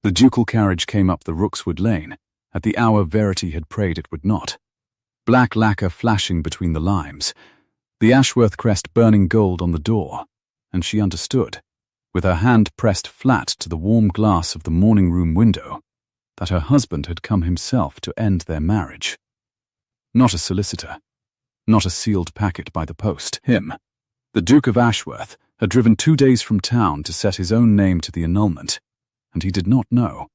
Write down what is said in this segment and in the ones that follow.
The ducal carriage came up the Rookswood Lane, at the hour Verity had prayed it would not. Black lacquer flashing between the limes, the Ashworth crest burning gold on the door, and she understood, with her hand pressed flat to the warm glass of the morning-room window, that her husband had come himself to end their marriage. Not a solicitor, not a sealed packet by the post. Him, the Duke of Ashworth, had driven 2 days from town to set his own name to the annulment, and he did not know,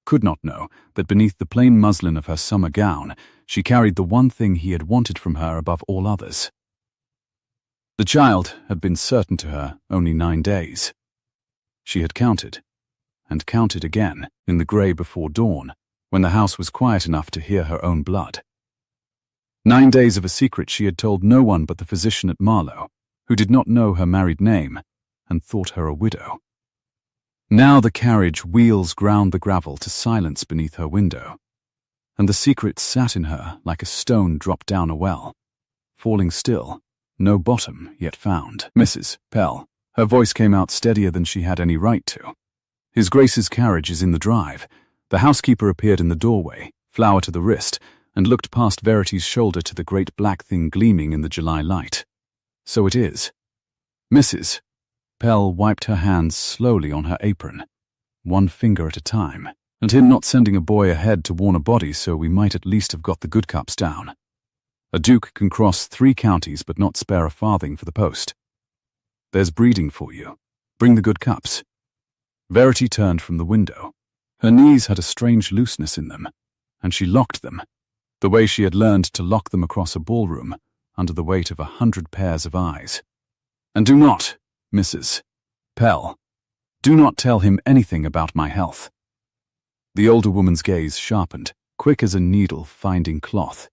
could not know, that beneath the plain muslin of her summer gown she carried the one thing he had wanted from her above all others. The child had been certain to her only 9 days. She had counted, and counted again, in the grey before dawn, when the house was quiet enough to hear her own blood. 9 days of a secret she had told no one but the physician at Marlow, who did not know her married name, and thought her a widow. Now the carriage wheels ground the gravel to silence beneath her window, and the secret sat in her like a stone dropped down a well, falling still, no bottom yet found. Mrs. Pell, her voice came out steadier than she had any right to. His Grace's carriage is in the drive. The housekeeper appeared in the doorway, flower to the wrist, and looked past Verity's shoulder to the great black thing gleaming in the July light. So it is. Mrs. Pell wiped her hands slowly on her apron, one finger at a time, and him not sending a boy ahead to warn a body, so we might at least have got the good cups down. A duke can cross 3 counties but not spare a farthing for the post. There's breeding for you. Bring the good cups. Verity turned from the window. Her knees had a strange looseness in them, and she locked them, the way she had learned to lock them across a ballroom, under the weight of 100 pairs of eyes. And do not, Mrs. Pell, do not tell him anything about my health. The older woman's gaze sharpened, quick as a needle finding cloth.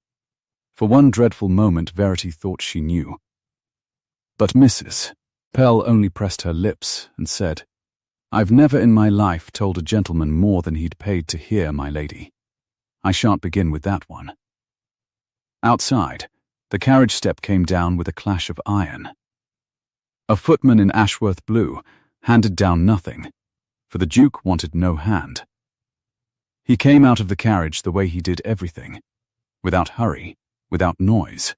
For one dreadful moment Verity thought she knew. But Mrs. Pell only pressed her lips and said, I've never in my life told a gentleman more than he'd paid to hear, my lady. I shan't begin with that one. Outside, the carriage step came down with a clash of iron. A footman in Ashworth blue handed down nothing, for the Duke wanted no hand. He came out of the carriage the way he did everything, without hurry, without noise,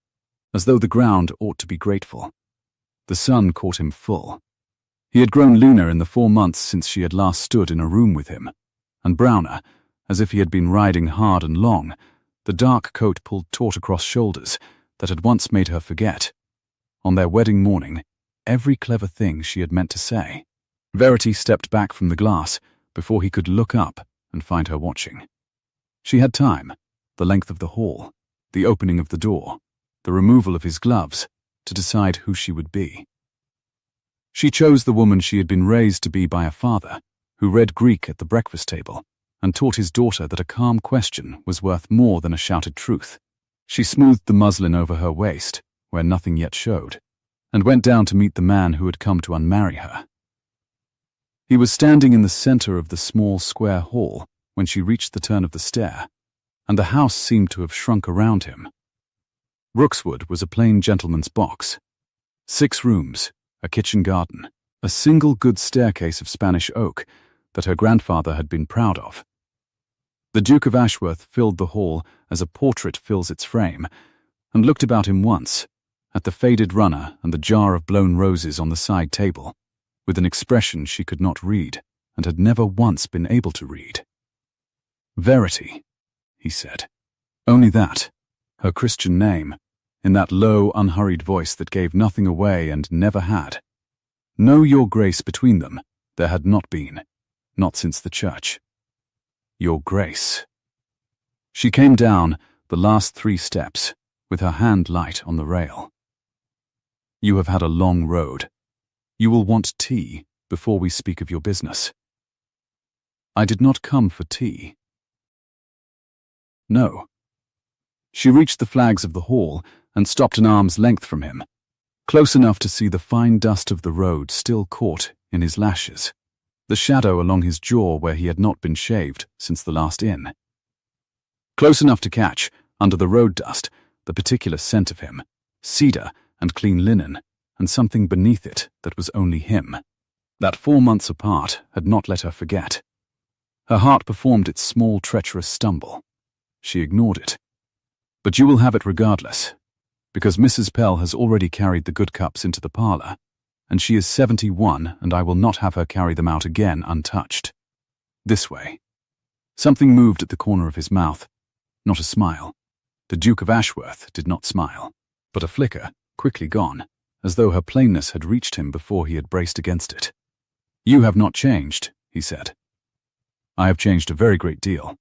as though the ground ought to be grateful. The sun caught him full. He had grown leaner in the 4 months since she had last stood in a room with him, and browner, as if he had been riding hard and long, the dark coat pulled taut across shoulders that had once made her forget, on their wedding morning, every clever thing she had meant to say. Verity stepped back from the glass before he could look up and find her watching. She had time, the length of the hall, the opening of the door, the removal of his gloves, to decide who she would be. She chose the woman she had been raised to be by a father, who read Greek at the breakfast table, and taught his daughter that a calm question was worth more than a shouted truth. She smoothed the muslin over her waist, where nothing yet showed, and went down to meet the man who had come to unmarry her. He was standing in the center of the small square hall when she reached the turn of the stair, and the house seemed to have shrunk around him. Rookswood was a plain gentleman's box. 6 rooms, a kitchen garden, a single good staircase of Spanish oak that her grandfather had been proud of. The Duke of Ashworth filled the hall as a portrait fills its frame, and looked about him once, at the faded runner and the jar of blown roses on the side table, with an expression she could not read and had never once been able to read. Verity, he said. Only that, her Christian name, in that low, unhurried voice that gave nothing away and never had. No Your Grace between them there had not been, not since the church. Your Grace. She came down the last 3 steps, with her hand light on the rail. You have had a long road. You will want tea before we speak of your business. I did not come for tea. No. She reached the flags of the hall and stopped an arm's length from him, close enough to see the fine dust of the road still caught in his lashes, the shadow along his jaw where he had not been shaved since the last inn. Close enough to catch, under the road dust, the particular scent of him, cedar and clean linen, and something beneath it that was only him, that 4 months apart had not let her forget. Her heart performed its small, treacherous stumble. She ignored it. "But you will have it regardless, because Mrs. Pell has already carried the good cups into the parlor, and she is 71, and I will not have her carry them out again untouched. This way." Something moved at the corner of his mouth. Not a smile. The Duke of Ashworth did not smile, but a flicker, quickly gone, as though her plainness had reached him before he had braced against it. "You have not changed," he said. "I have changed a very great deal."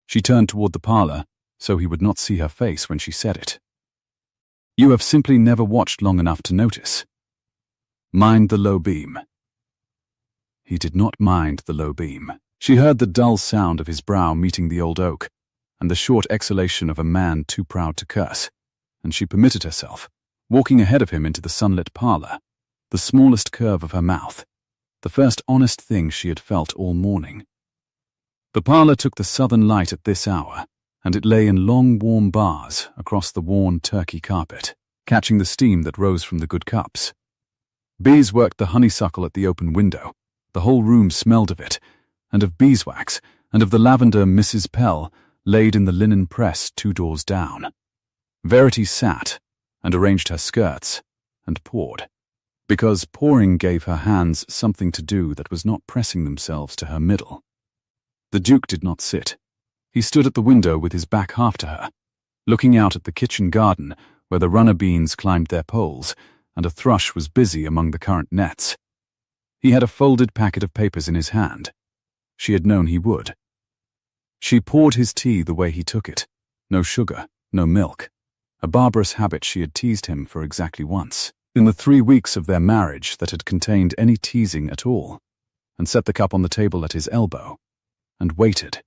She turned toward the parlor, so he would not see her face when she said it. "You have simply never watched long enough to notice. Mind the low beam." He did not mind the low beam. She heard the dull sound of his brow meeting the old oak, and the short exhalation of a man too proud to curse, and she permitted herself, walking ahead of him into the sunlit parlor, the smallest curve of her mouth, the first honest thing she had felt all morning. The parlor took the southern light at this hour, and it lay in long warm bars across the worn turkey carpet, catching the steam that rose from the good cups. Bees worked the honeysuckle at the open window. The whole room smelled of it, and of beeswax, and of the lavender Mrs. Pell laid in the linen press 2 doors down. Verity sat and arranged her skirts and poured, because pouring gave her hands something to do that was not pressing themselves to her middle. The Duke did not sit. He stood at the window with his back half to her, looking out at the kitchen garden where the runner beans climbed their poles, and a thrush was busy among the currant nets. He had a folded packet of papers in his hand. She had known he would. She poured his tea the way he took it. No sugar, no milk. A barbarous habit she had teased him for exactly once, in the 3 weeks of their marriage that had contained any teasing at all, and set the cup on the table at his elbow, and waited.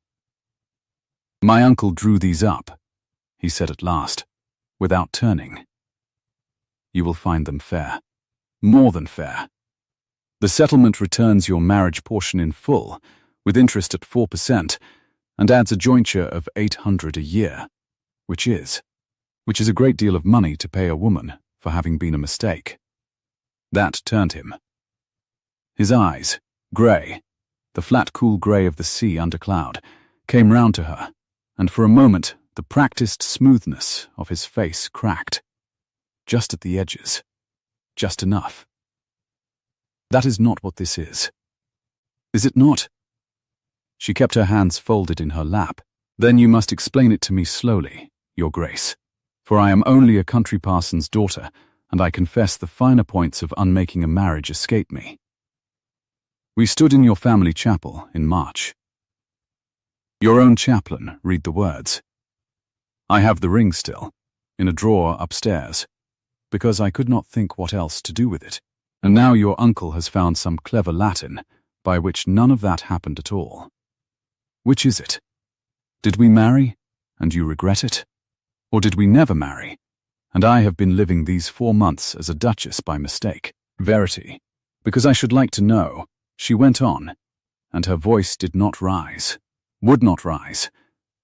"My uncle drew these up," he said at last, without turning. "You will find them fair. More than fair. The settlement returns your marriage portion in full, with interest at 4%, and adds a jointure of $800 a year, which is a great deal of money to pay a woman for having been a mistake." That turned him. His eyes, grey, the flat cool grey of the sea under cloud, came round to her, and for a moment the practiced smoothness of his face cracked. Just at the edges. Just enough. "That is not what this is. Is it not?" She kept her hands folded in her lap. "Then you must explain it to me slowly, Your Grace, for I am only a country parson's daughter, and I confess the finer points of unmaking a marriage escape me. We stood in your family chapel in March. Your own chaplain read the words. I have the ring still, in a drawer upstairs, because I could not think what else to do with it. And now your uncle has found some clever Latin, by which none of that happened at all. Which is it? Did we marry, and you regret it? Or did we never marry, and I have been living these 4 months as a duchess by mistake? Verity, because I should like to know, she went on, and her voice did not rise, would not rise.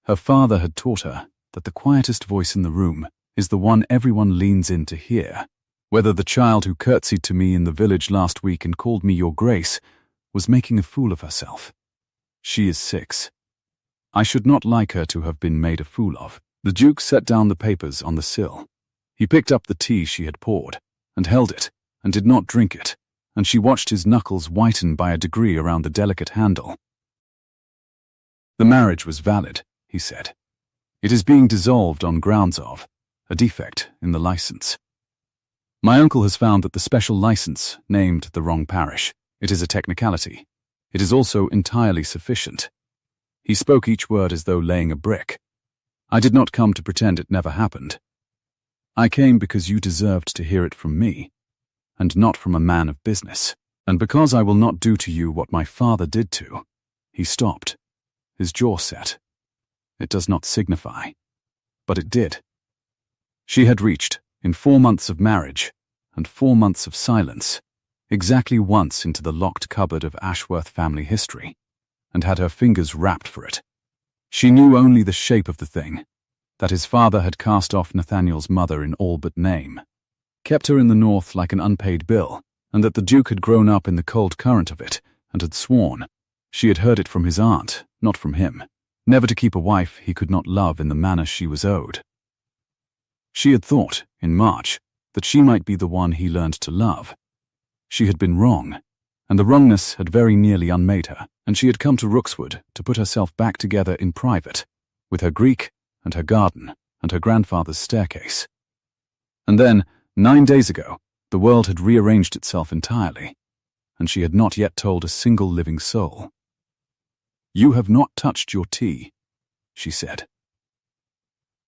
Her father had taught her that the quietest voice in the room is the one everyone leans in to hear. Whether the child who curtsied to me in the village last week and called me Your Grace was making a fool of herself. She is 6. I should not like her to have been made a fool of. The Duke set down the papers on the sill. He picked up the tea she had poured, and held it, and did not drink it, and she watched his knuckles whiten by a degree around the delicate handle. The marriage was valid, he said. It is being dissolved on grounds of a defect in the license. My uncle has found that the special license named the wrong parish. It is a technicality. It is also entirely sufficient. He spoke each word as though laying a brick. I did not come to pretend it never happened. I came because you deserved to hear it from me, and not from a man of business. And because I will not do to you what my father did to. He stopped, his jaw set. It does not signify. But it did. She had reached, in 4 months of marriage, and 4 months of silence, exactly once into the locked cupboard of Ashworth family history, and had her fingers rapped for it. She knew only the shape of the thing, that his father had cast off Nathaniel's mother in all but name, kept her in the north like an unpaid bill, and that the Duke had grown up in the cold current of it, and had sworn, She had heard it from his aunt, not from him. Never to keep a wife he could not love in the manner she was owed. She had thought, in March, that she might be the one he learned to love. She had been wrong, and the wrongness had very nearly unmade her, and she had come to Rookswood to put herself back together in private, with her Greek and her garden and her grandfather's staircase. And then, 9 days ago, the world had rearranged itself entirely, and she had not yet told a single living soul. "You have not touched your tea," she said.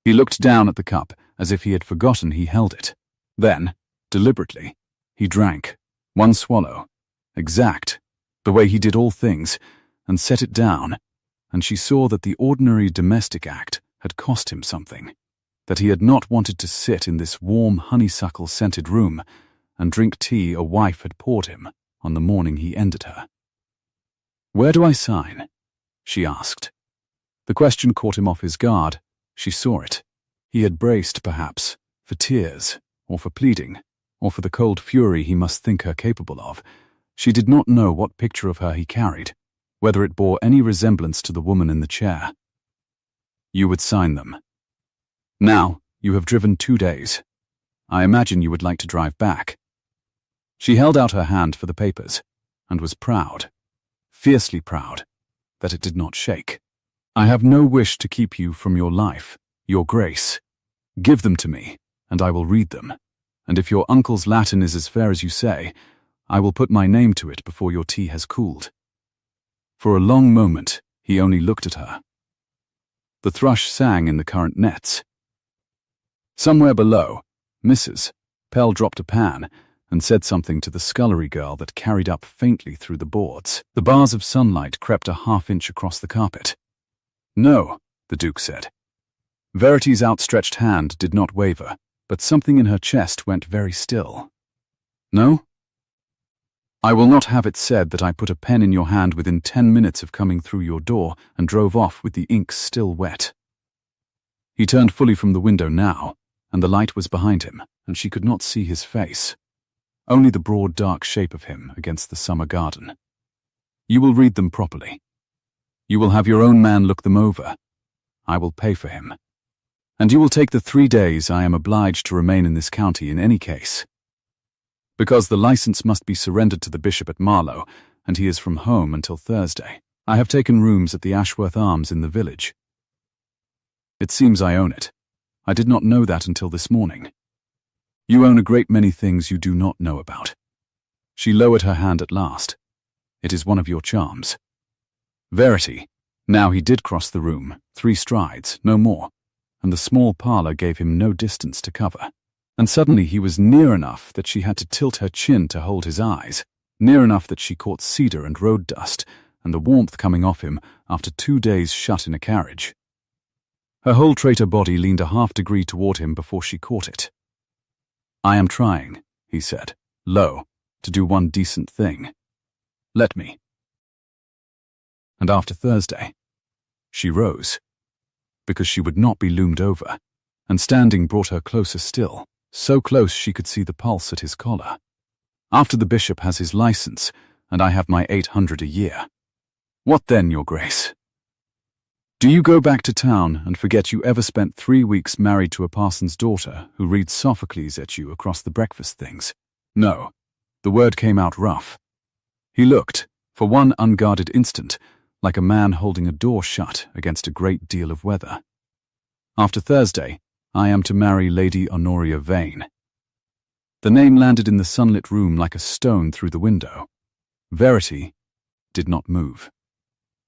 He looked down at the cup as if he had forgotten he held it. Then, deliberately, he drank, one swallow, exact, the way he did all things, and set it down, and she saw that the ordinary domestic act had cost him something, that he had not wanted to sit in this warm honeysuckle-scented room and drink tea a wife had poured him on the morning he ended her. "Where do I sign?" she asked. The question caught him off his guard. She saw it. He had braced, perhaps, for tears, or for pleading, or for the cold fury he must think her capable of. She did not know what picture of her he carried, whether it bore any resemblance to the woman in the chair. "You would sign them. Now, you have driven 2 days. I imagine you would like to drive back." She held out her hand for the papers, and was proud, fiercely proud, that it did not shake. "I have no wish to keep you from your life, your grace. Give them to me, and I will read them, and if your uncle's Latin is as fair as you say, I will put my name to it before your tea has cooled." For a long moment, he only looked at her. The thrush sang in the currant nets. Somewhere below, Mrs. Pell dropped a pan and said something to the scullery girl that carried up faintly through the boards. The bars of sunlight crept a half-inch across the carpet. "No," the Duke said. Verity's outstretched hand did not waver, but something in her chest went very still. "No? I will not have it said that I put a pen in your hand within 10 minutes of coming through your door and drove off with the ink still wet." He turned fully from the window now, and the light was behind him, and she could not see his face. Only the broad dark shape of him against the summer garden. "You will read them properly. You will have your own man look them over. I will pay for him. And you will take the 3 days I am obliged to remain in this county in any case. Because the license must be surrendered to the bishop at Marlow, and he is from home until Thursday. I have taken rooms at the Ashworth Arms in the village. It seems I own it. I did not know that until this morning. You own a great many things you do not know about." She lowered her hand at last. "It is one of your charms." Verity. Now he did cross the room, 3 strides, no more, and the small parlour gave him no distance to cover. And suddenly he was near enough that she had to tilt her chin to hold his eyes, near enough that she caught cedar and road dust, and the warmth coming off him after 2 days shut in a carriage. Her whole traitor body leaned a half-degree toward him before she caught it. "I am trying," he said, low, "to do one decent thing. Let me." And after Thursday, she rose, because she would not be loomed over, and standing brought her closer still, so close she could see the pulse at his collar. "After the bishop has his license, and I have my 800 a year. What then, your grace? Do you go back to town and forget you ever spent 3 weeks married to a parson's daughter who reads Sophocles at you across the breakfast things?" No, the word came out rough. He looked, for one unguarded instant, like a man holding a door shut against a great deal of weather. "After Thursday, I am to marry Lady Honoria Vane." The name landed in the sunlit room like a stone through the window. Verity did not move.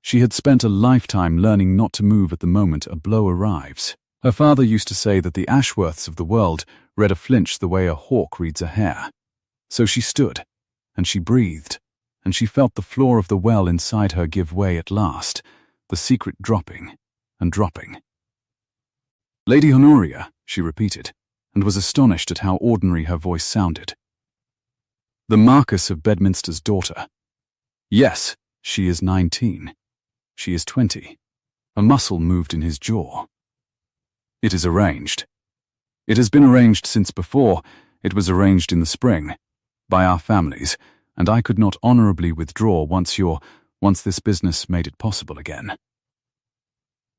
She had spent a lifetime learning not to move at the moment a blow arrives. Her father used to say that the Ashworths of the world read a flinch the way a hawk reads a hare. So she stood, and she breathed, and she felt the floor of the well inside her give way at last, the secret dropping and dropping. "Lady Honoria," she repeated, and was astonished at how ordinary her voice sounded. "The Marquess of Bedminster's daughter. Yes, she is 19. She is 20. A muscle moved in his jaw. "It is arranged. It has been arranged since before. It was arranged in the spring, by our families, and I could not honourably withdraw once your once this business made it possible again.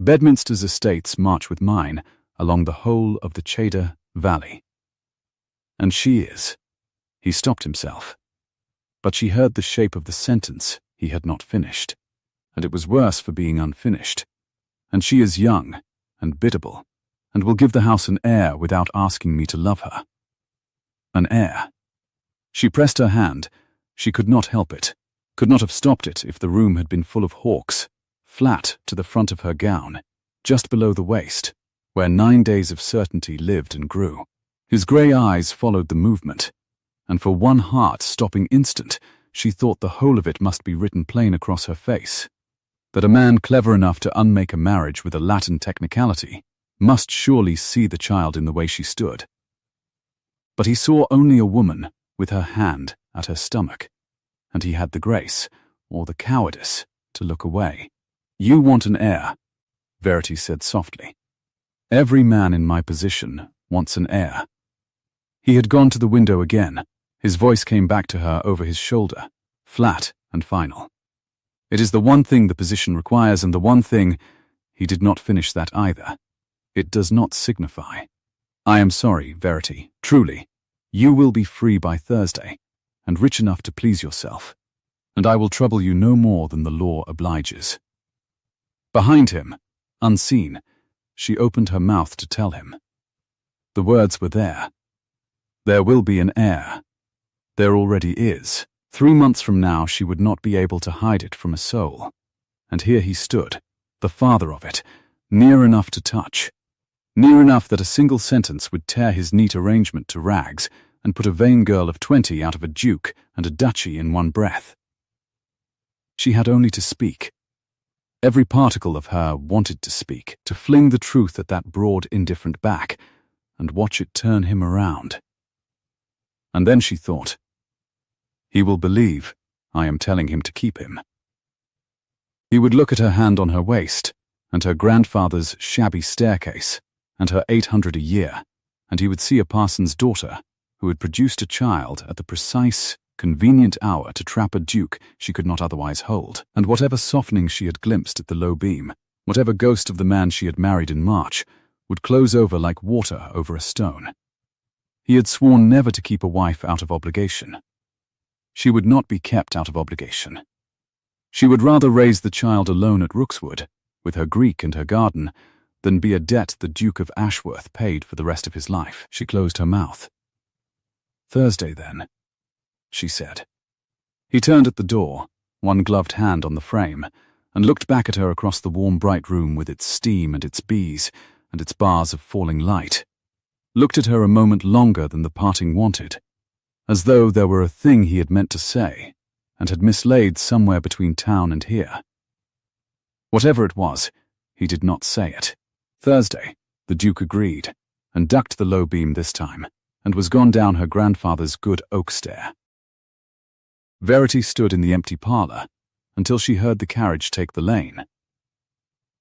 Bedminster's estates march with mine along the whole of the Cheddar Valley. And she is. He stopped himself. But she heard the shape of the sentence he had not finished, and it was worse for being unfinished. And she is young and biddable, and will give the house an heir without asking me to love her. An heir. She pressed her hand. She could not help it, could not have stopped it if the room had been full of hawks, flat to the front of her gown, just below the waist, where 9 days of certainty lived and grew. His grey eyes followed the movement, and for one heart-stopping instant, she thought the whole of it must be written plain across her face, that a man clever enough to unmake a marriage with a Latin technicality must surely see the child in the way she stood. But he saw only a woman with her hand at her stomach, and he had the grace, or the cowardice, to look away. "You want an heir," Verity said softly. "Every man in my position wants an heir." He had gone to the window again. His voice came back to her over his shoulder, flat and final. "It is the one thing the position requires, and the one thing—" He did not finish that either. "It does not signify. I am sorry, Verity, truly. You will be free by Thursday, and rich enough to please yourself, and I will trouble you no more than the law obliges." Behind him, unseen, she opened her mouth to tell him. The words were there. There will be an heir. There already is. 3 months from now she would not be able to hide it from a soul. And here he stood, the father of it, near enough to touch. Near enough that a single sentence would tear his neat arrangement to rags and put a vain girl of 20 out of a duke and a duchy in one breath. She had only to speak. Every particle of her wanted to speak, to fling the truth at that broad, indifferent back, and watch it turn him around. And then she thought, he will believe I am telling him to keep him. He would look at her hand on her waist, and her grandfather's shabby staircase, and her 800 a year, and he would see a parson's daughter who had produced a child at the precise, convenient hour to trap a duke she could not otherwise hold, and whatever softening she had glimpsed at the low beam, whatever ghost of the man she had married in March, would close over like water over a stone. He had sworn never to keep a wife out of obligation. She would not be kept out of obligation. She would rather raise the child alone at Rookswood, with her Greek and her garden, than be a debt the Duke of Ashworth paid for the rest of his life. She closed her mouth. "Thursday, then," she said. He turned at the door, one gloved hand on the frame, and looked back at her across the warm, bright room with its steam and its bees and its bars of falling light. Looked at her a moment longer than the parting wanted, as though there were a thing he had meant to say and had mislaid somewhere between town and here. Whatever it was, he did not say it. Thursday, the Duke agreed, and ducked the low beam this time, and was gone down her grandfather's good oak stair. Verity stood in the empty parlour until she heard the carriage take the lane.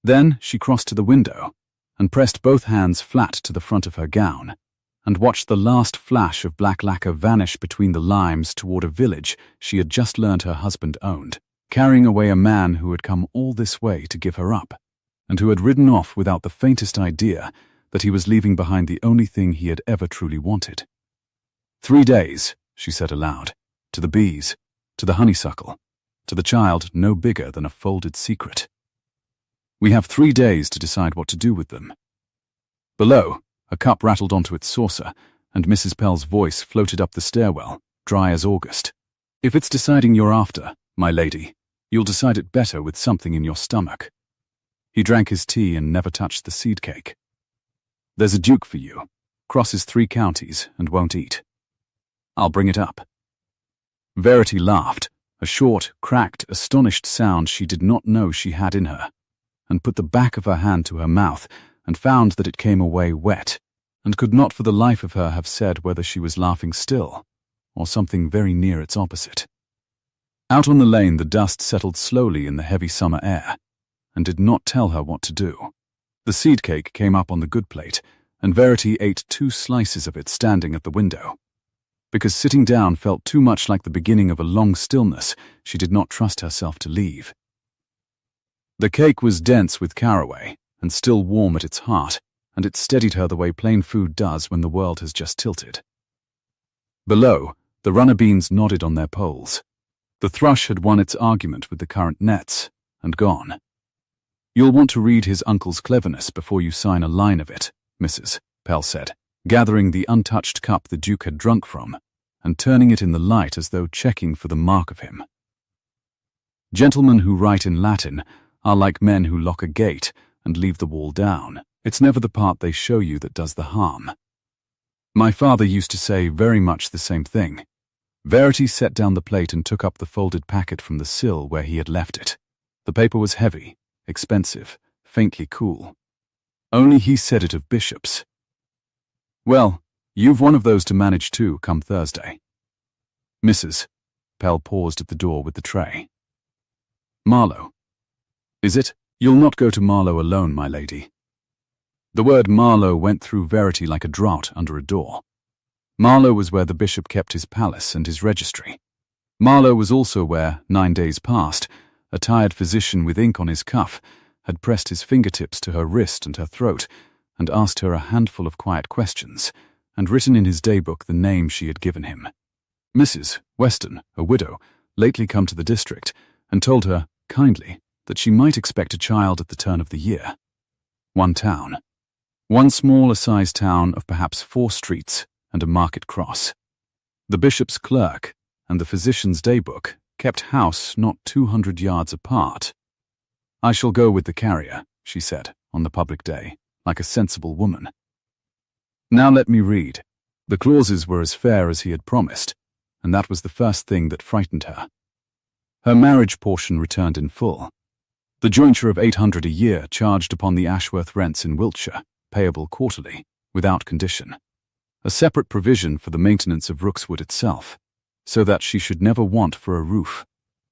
Then she crossed to the window and pressed both hands flat to the front of her gown and watched the last flash of black lacquer vanish between the limes toward a village she had just learned her husband owned, carrying away a man who had come all this way to give her up, and who had ridden off without the faintest idea that he was leaving behind the only thing he had ever truly wanted. 3 days, she said aloud, to the bees, to the honeysuckle, to the child no bigger than a folded secret. We have 3 days to decide what to do with them. Below, a cup rattled onto its saucer, and Mrs. Pell's voice floated up the stairwell, dry as August. "If it's deciding you're after, my lady, you'll decide it better with something in your stomach." He drank his tea and never touched the seed cake. "There's a duke for you, crosses 3 counties and won't eat. I'll bring it up." Verity laughed, a short, cracked, astonished sound she did not know she had in her, and put the back of her hand to her mouth and found that it came away wet, and could not for the life of her have said whether she was laughing still, or something very near its opposite. Out on the lane the dust settled slowly in the heavy summer air, and did not tell her what to do. The seed cake came up on the good plate, and Verity ate 2 slices of it standing at the window. Because sitting down felt too much like the beginning of a long stillness, she did not trust herself to leave. The cake was dense with caraway, and still warm at its heart, and it steadied her the way plain food does when the world has just tilted. Below, the runner beans nodded on their poles. The thrush had won its argument with the current nets, and gone. "You'll want to read his uncle's cleverness before you sign a line of it," Mrs. Pell said, gathering the untouched cup the Duke had drunk from, and turning it in the light as though checking for the mark of him. "Gentlemen who write in Latin are like men who lock a gate and leave the wall down. It's never the part they show you that does the harm. My father used to say very much the same thing." Verity set down the plate and took up the folded packet from the sill where he had left it. The paper was heavy, expensive, faintly cool. Only he said it of bishops. "Well, you've one of those to manage too, come Thursday." "Mrs." Pell paused at the door with the tray. "Marlow. Is it? You'll not go to Marlow alone, my lady." The word Marlow went through Verity like a draught under a door. Marlow was where the bishop kept his palace and his registry. Marlow was also where, 9 days past, a tired physician with ink on his cuff had pressed his fingertips to her wrist and her throat and asked her a handful of quiet questions, and written in his daybook the name she had given him. Mrs. Weston, a widow, lately come to the district, and told her, kindly, that she might expect a child at the turn of the year. One town. One small assize town of perhaps 4 streets and a market cross. The bishop's clerk and the physician's daybook kept house not 200 yards apart. "I shall go with the carrier," she said, on the public day, like a sensible woman. Now let me read. The clauses were as fair as he had promised, and that was the first thing that frightened her. Her marriage portion returned in full. The jointure of 800 a year charged upon the Ashworth rents in Wiltshire, payable quarterly, without condition. A separate provision for the maintenance of Rookswood itself, so that she should never want for a roof.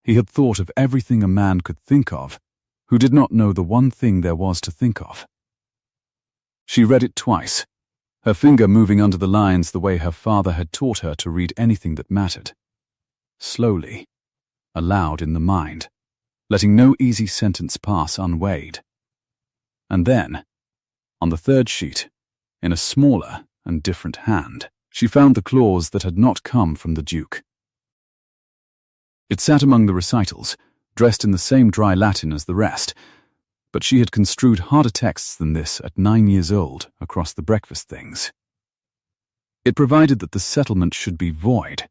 He had thought of everything a man could think of, who did not know the one thing there was to think of. She read it twice, her finger moving under the lines the way her father had taught her to read anything that mattered. Slowly, aloud in the mind, letting no easy sentence pass unweighed. And then, on the third sheet, in a smaller and different hand, she found the clause that had not come from the Duke. It sat among the recitals, dressed in the same dry Latin as the rest, but she had construed harder texts than this at 9 years old across the breakfast things. It provided that the settlement should be void.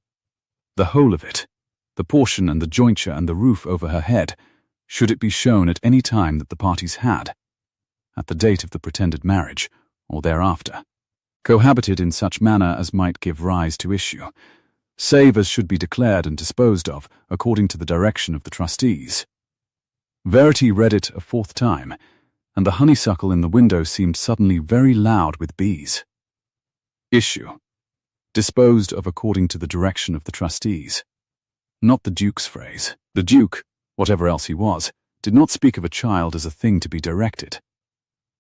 The whole of it, the portion and the jointure and the roof over her head, should it be shown at any time that the parties had, at the date of the pretended marriage, or thereafter, cohabited in such manner as might give rise to issue, save as should be declared and disposed of according to the direction of the trustees. Verity read it a 4th time, and the honeysuckle in the window seemed suddenly very loud with bees. Issue. Disposed of according to the direction of the trustees. Not the Duke's phrase. The Duke, whatever else he was, did not speak of a child as a thing to be directed.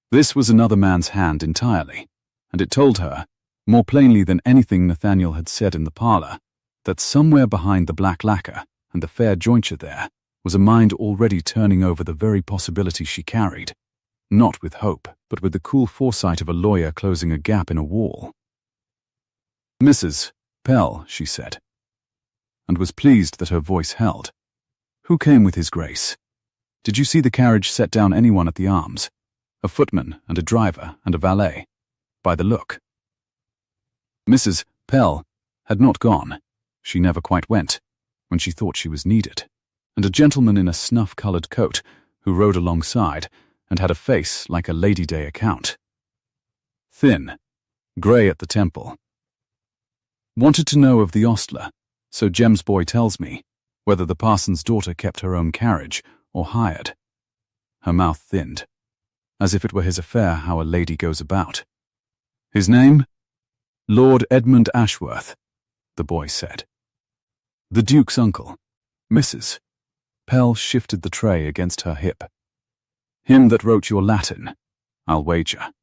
This was another man's hand entirely, and it told her, more plainly than anything Nathaniel had said in the parlour, that somewhere behind the black lacquer and the fair jointure there was a mind already turning over the very possibility she carried, not with hope, but with the cool foresight of a lawyer closing a gap in a wall. "Mrs. Pell," she said, and was pleased that her voice held. "Who came with his grace? Did you see the carriage set down anyone at the Arms? A footman and a driver and a valet, by the look." Mrs. Pell had not gone. She never quite went, when she thought she was needed, and a gentleman in a snuff-coloured coat, who rode alongside, and had a face like a Lady Day account. Thin, grey at the temple. "Wanted to know of the ostler, so Jem's boy tells me, whether the parson's daughter kept her own carriage or hired." Her mouth thinned, as if it were his affair how a lady goes about. "His name? Lord Edmund Ashworth," the boy said. "The Duke's uncle." Mrs. Pell shifted the tray against her hip. "Him that wrote your Latin, I'll wager."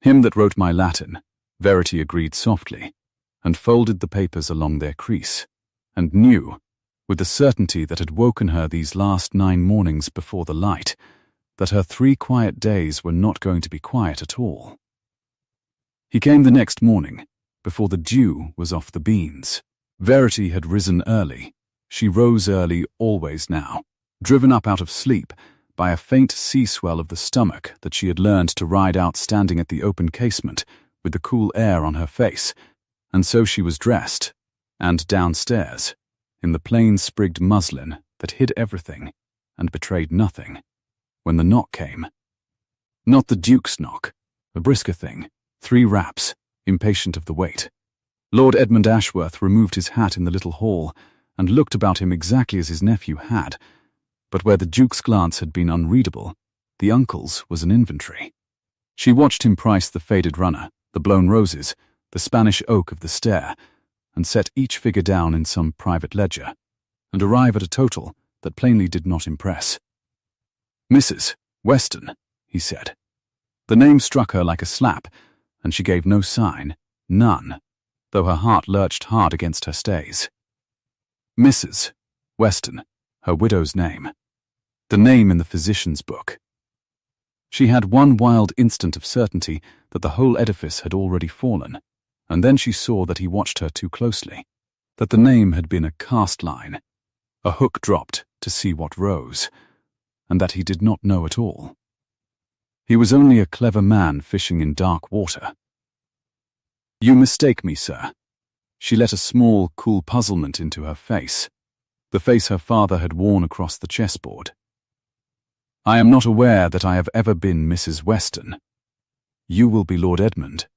"Him that wrote my Latin," Verity agreed softly, and folded the papers along their crease, and knew, with the certainty that had woken her these last 9 mornings before the light, that her 3 quiet days were not going to be quiet at all. He came the next morning, before the dew was off the beans. Verity had risen early. She rose early always now, driven up out of sleep by a faint sea swell of the stomach that she had learned to ride out standing at the open casement with the cool air on her face, and so she was dressed, and downstairs, in the plain sprigged muslin that hid everything and betrayed nothing, when the knock came. Not the Duke's knock, a brisker thing, 3 raps, impatient of the wait. Lord Edmund Ashworth removed his hat in the little hall and looked about him exactly as his nephew had, but where the Duke's glance had been unreadable, the uncle's was an inventory. She watched him price the faded runner, the blown roses, the Spanish oak of the stair, and set each figure down in some private ledger, and arrive at a total that plainly did not impress. "Mrs. Weston," he said. The name struck her like a slap, and she gave no sign, none, though her heart lurched hard against her stays. Mrs. Weston, her widow's name. The name in the physician's book. She had one wild instant of certainty that the whole edifice had already fallen, and then she saw that he watched her too closely, that the name had been a cast line, a hook dropped to see what rose, and that he did not know at all. He was only a clever man fishing in dark water. "You mistake me, sir." She let a small, cool puzzlement into her face, the face her father had worn across the chessboard. "I am not aware that I have ever been Mrs. Weston. You will be Lord Edmund.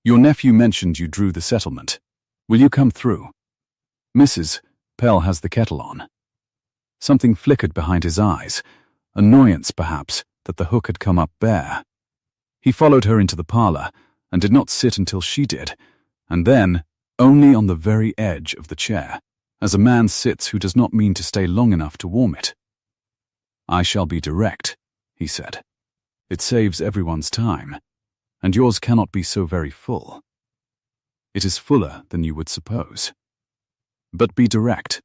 Your nephew mentioned you drew the settlement. Will you come through? Mrs. Pell has the kettle on." Something flickered behind his eyes, annoyance perhaps that the hook had come up bare. He followed her into the parlour, and did not sit until she did, and then only on the very edge of the chair, as a man sits who does not mean to stay long enough to warm it. "I shall be direct," he said. "It saves everyone's time, and yours cannot be so very full. It is fuller than you would suppose. But be direct.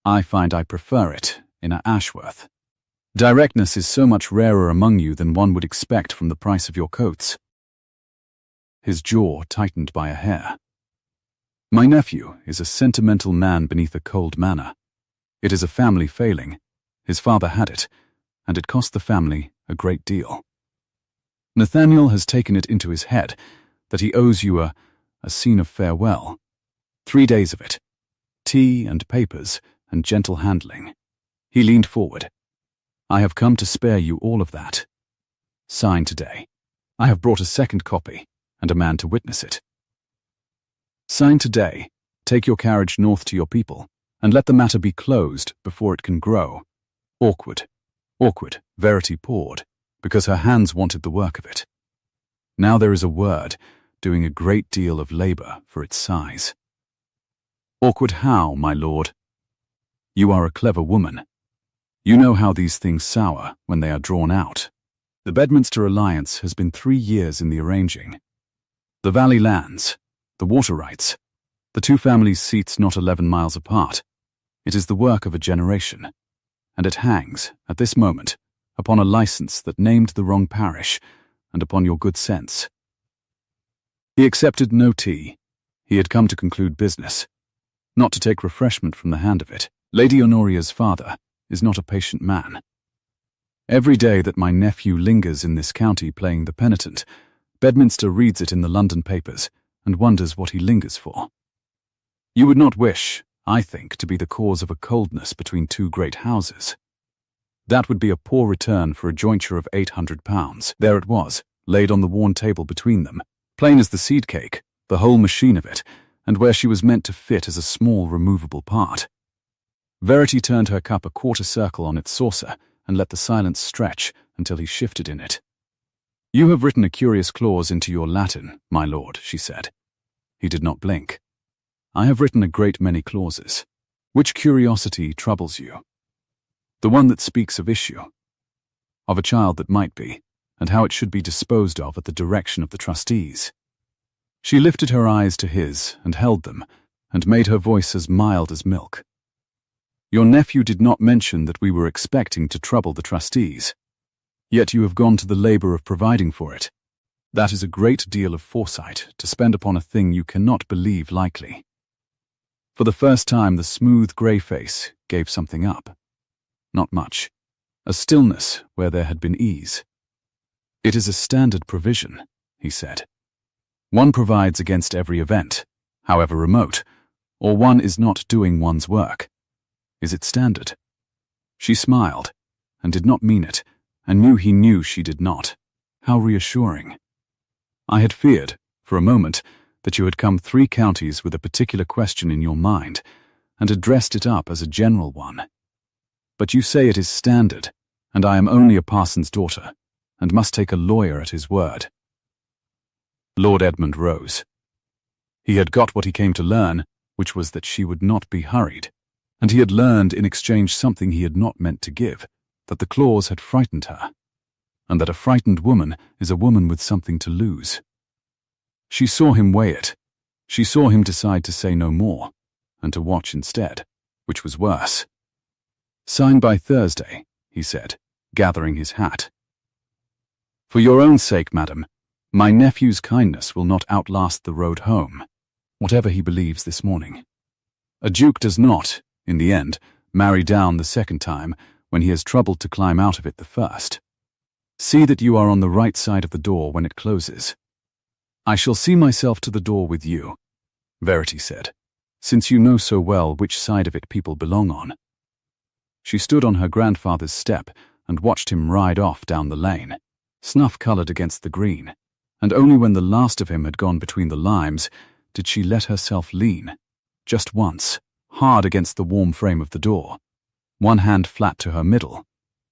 I find I prefer it in a Ashworth. Directness is so much rarer among you than one would expect from the price of your coats." His jaw tightened by a hair. "My nephew is a sentimental man beneath a cold manner. It is a family failing. His father had it, and it cost the family a great deal. Nathaniel has taken it into his head that he owes you a scene of farewell. 3 days of it. Tea and papers and gentle handling." He leaned forward. "I have come to spare you all of that. Sign today. I have brought a second copy, and a man to witness it. Sign today, take your carriage north to your people, and let the matter be closed before it can grow." Awkward, Verity poured, because her hands wanted the work of it. Now there is a word, doing a great deal of labour for its size. "Awkward how, my lord?" "You are a clever woman. You know how these things sour when they are drawn out. The Bedminster alliance has been 3 years in the arranging. The valley lands, the water rights, the 2 families' seats not 11 miles apart. It is the work of a generation, and it hangs, at this moment, upon a licence that named the wrong parish, and upon your good sense." He accepted no tea. He had come to conclude business, not to take refreshment from the hand of it. Lady Honoria's father is not a patient man. Every day that my nephew lingers in this county playing the penitent, Bedminster reads it in the London papers and wonders what he lingers for. You would not wish, I think, to be the cause of a coldness between 2 great houses. That would be a poor return for a jointure of £800. There it was, laid on the worn table between them, plain as the seed cake, the whole machine of it, and where she was meant to fit as a small removable part. Verity turned her cup a quarter circle on its saucer and let the silence stretch until he shifted in it. "You have written a curious clause into your Latin, my lord," she said. He did not blink. "I have written a great many clauses. Which curiosity troubles you?" "The one that speaks of issue, of a child that might be, and how it should be disposed of at the direction of the trustees." She lifted her eyes to his and held them, and made her voice as mild as milk. Your nephew did not mention that we were expecting to trouble the trustees. Yet you have gone to the labor of providing for it. That is a great deal of foresight to spend upon a thing you cannot believe likely. For the first time, the smooth grey face gave something up. Not much. A stillness where there had been ease. It is a standard provision, he said. One provides against every event, however remote, or one is not doing one's work. Is it standard? She smiled, and did not mean it, and knew he knew she did not. How reassuring. I had feared, for a moment, that you had come 3 counties with a particular question in your mind, and had dressed it up as a general one. But you say it is standard, and I am only a parson's daughter, and must take a lawyer at his word. Lord Edmund rose. He had got what he came to learn, which was that she would not be hurried, and he had learned in exchange something he had not meant to give, that the clause had frightened her, and that a frightened woman is a woman with something to lose. She saw him weigh it. She saw him decide to say no more, and to watch instead, which was worse. Sign by Thursday, he said, gathering his hat. For your own sake, madam, my nephew's kindness will not outlast the road home, whatever he believes this morning. A duke does not, in the end, marry down the second time when he has troubled to climb out of it the first. See that you are on the right side of the door when it closes. I shall see myself to the door with you, Verity said, since you know so well which side of it people belong on. She stood on her grandfather's step and watched him ride off down the lane, snuff-coloured against the green, and only when the last of him had gone between the limes did she let herself lean, just once, hard against the warm frame of the door, one hand flat to her middle,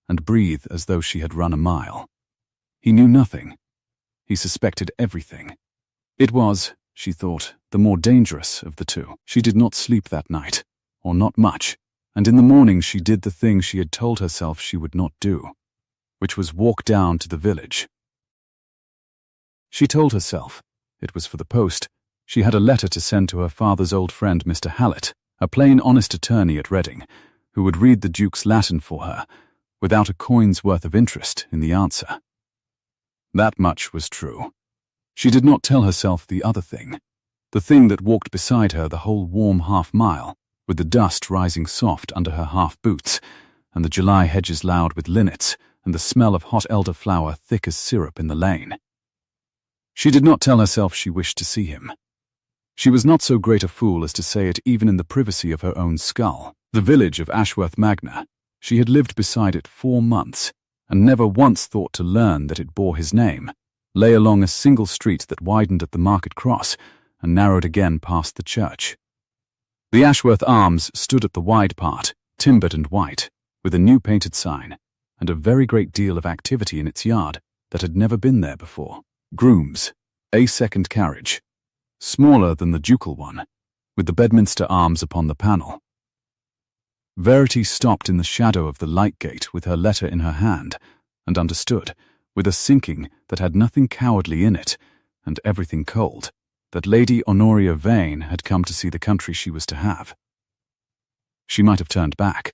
and breathe as though she had run a mile. He knew nothing. He suspected everything. It was, she thought, the more dangerous of the two. She did not sleep that night, or not much, and in the morning she did the thing she had told herself she would not do, which was walk down to the village. She told herself, it was for the post, she had a letter to send to her father's old friend Mr. Hallett, a plain honest attorney at Reading, who would read the Duke's Latin for her, without a coin's worth of interest in the answer. That much was true. She did not tell herself the other thing, the thing that walked beside her the whole warm half-mile, with the dust rising soft under her half-boots, and the July hedges loud with linnets, and the smell of hot elder-flower thick as syrup in the lane. She did not tell herself she wished to see him. She was not so great a fool as to say it even in the privacy of her own skull. The village of Ashworth Magna, she had lived beside it 4 months, and never once thought to learn that it bore his name, lay along a single street that widened at the market cross and narrowed again past the church. The Ashworth Arms stood at the wide part, timbered and white, with a new painted sign, and a very great deal of activity in its yard that had never been there before. Grooms, a second carriage, smaller than the ducal one, with the Bedminster arms upon the panel. Verity stopped in the shadow of the light gate with her letter in her hand, and understood, with a sinking that had nothing cowardly in it, and everything cold, that Lady Honoria Vane had come to see the country she was to have. She might have turned back.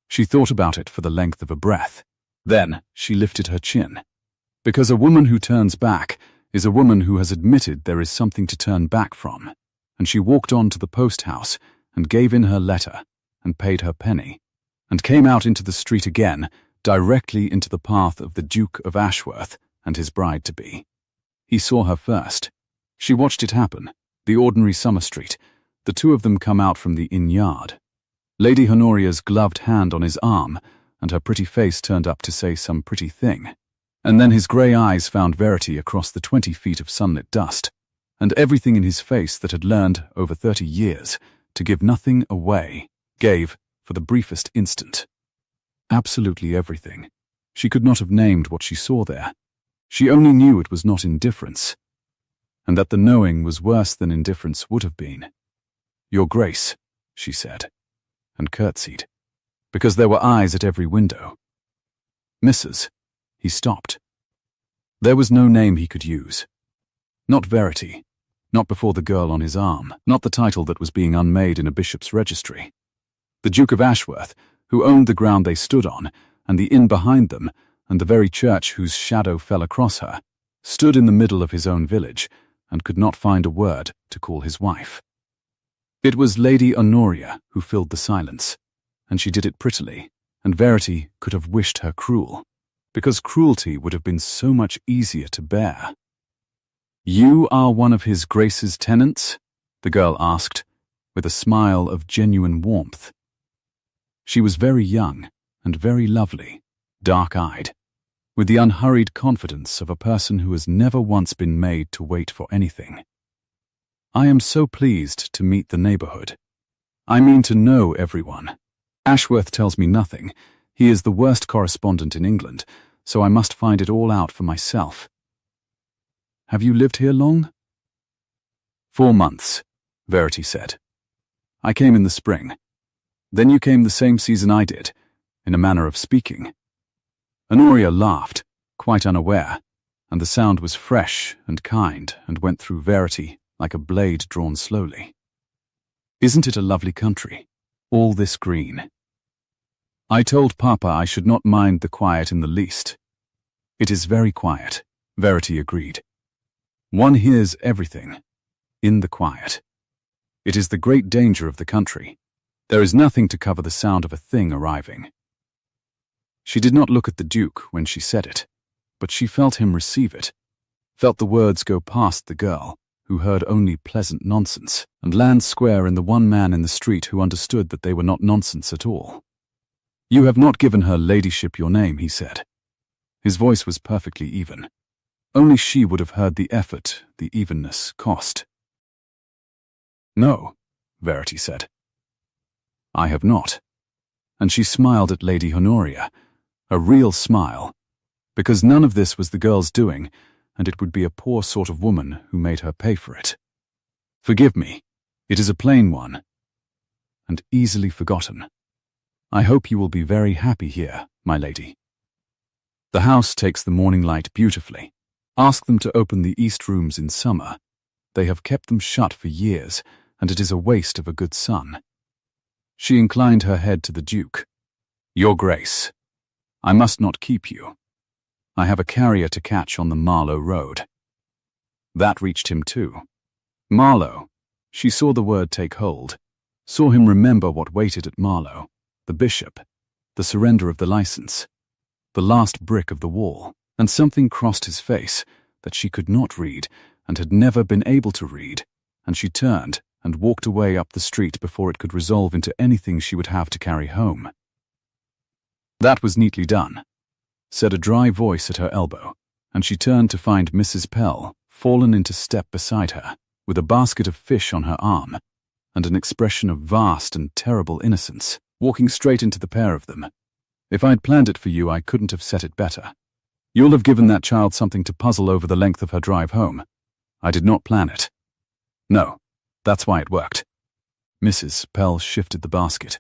She thought about it for the length of a breath. Then she lifted her chin. Because a woman who turns back is a woman who has admitted there is something to turn back from, and she walked on to the post-house and gave in her letter and paid her penny, and came out into the street again, directly into the path of the Duke of Ashworth and his bride-to-be. He saw her first. She watched it happen, the ordinary summer street, the two of them come out from the inn-yard. Lady Honoria's gloved hand on his arm, and her pretty face turned up to say some pretty thing. And then his grey eyes found Verity across the 20 feet of sunlit dust, and everything in his face that had learned, over 30 years, to give nothing away, gave, for the briefest instant. Absolutely everything. She could not have named what she saw there. She only knew it was not indifference, and that the knowing was worse than indifference would have been. "Your Grace," she said, and curtsied, because there were eyes at every window. "Mrs." He stopped. There was no name he could use. Not Verity, Not before the girl on his arm, not the title that was being unmade in a bishop's registry. The Duke of Ashworth, who owned the ground they stood on, and the inn behind them, and the very church whose shadow fell across her, stood in the middle of his own village, and could not find a word to call his wife. It was Lady Honoria who filled the silence, and she did it prettily, and Verity could have wished her cruel, because cruelty would have been so much easier to bear. "You are one of his Grace's tenants?" the girl asked, with a smile of genuine warmth. She was very young and very lovely, dark-eyed, with the unhurried confidence of a person who has never once been made to wait for anything. "I am so pleased to meet the neighborhood. I mean to know everyone. Ashworth tells me nothing. He is the worst correspondent in England, so I must find it all out for myself." "Have you lived here long?" 4 months, Verity said. "I came in the spring. Then you came the same season I did, in a manner of speaking." Honoria laughed, quite unaware, and the sound was fresh and kind and went through Verity like a blade drawn slowly. "Isn't it a lovely country? All this green." "I told Papa I should not mind the quiet in the least." "It is very quiet," Verity agreed. "One hears everything, in the quiet. It is the great danger of the country. There is nothing to cover the sound of a thing arriving." She did not look at the Duke when she said it, but she felt him receive it, felt the words go past the girl, who heard only pleasant nonsense, and land square in the one man in the street who understood that they were not nonsense at all. "You have not given her ladyship your name," he said. His voice was perfectly even. Only she would have heard the effort, the evenness, cost. "No," Verity said. "I have not." And she smiled at Lady Honoria, a real smile, because none of this was the girl's doing, and it would be a poor sort of woman who made her pay for it. "Forgive me, it is a plain one, and easily forgotten. I hope you will be very happy here, my lady. The house takes the morning light beautifully. Ask them to open the east rooms in summer. They have kept them shut for years, and it is a waste of a good sun." She inclined her head to the Duke. "Your Grace, I must not keep you. I have a carrier to catch on the Marlow Road." That reached him too. Marlow. She saw the word take hold, saw him remember what waited at Marlow, the bishop, the surrender of the license, the last brick of the wall, and something crossed his face that she could not read and had never been able to read, and she turned and walked away up the street before it could resolve into anything she would have to carry home. "That was neatly done," said a dry voice at her elbow, and she turned to find Mrs. Pell fallen into step beside her, with a basket of fish on her arm, and an expression of vast and terrible innocence, walking straight into the pair of them. "If I'd planned it for you, I couldn't have set it better. You'll have given that child something to puzzle over the length of her drive home. I did not plan it. No, that's why it worked." Mrs. Pell shifted the basket.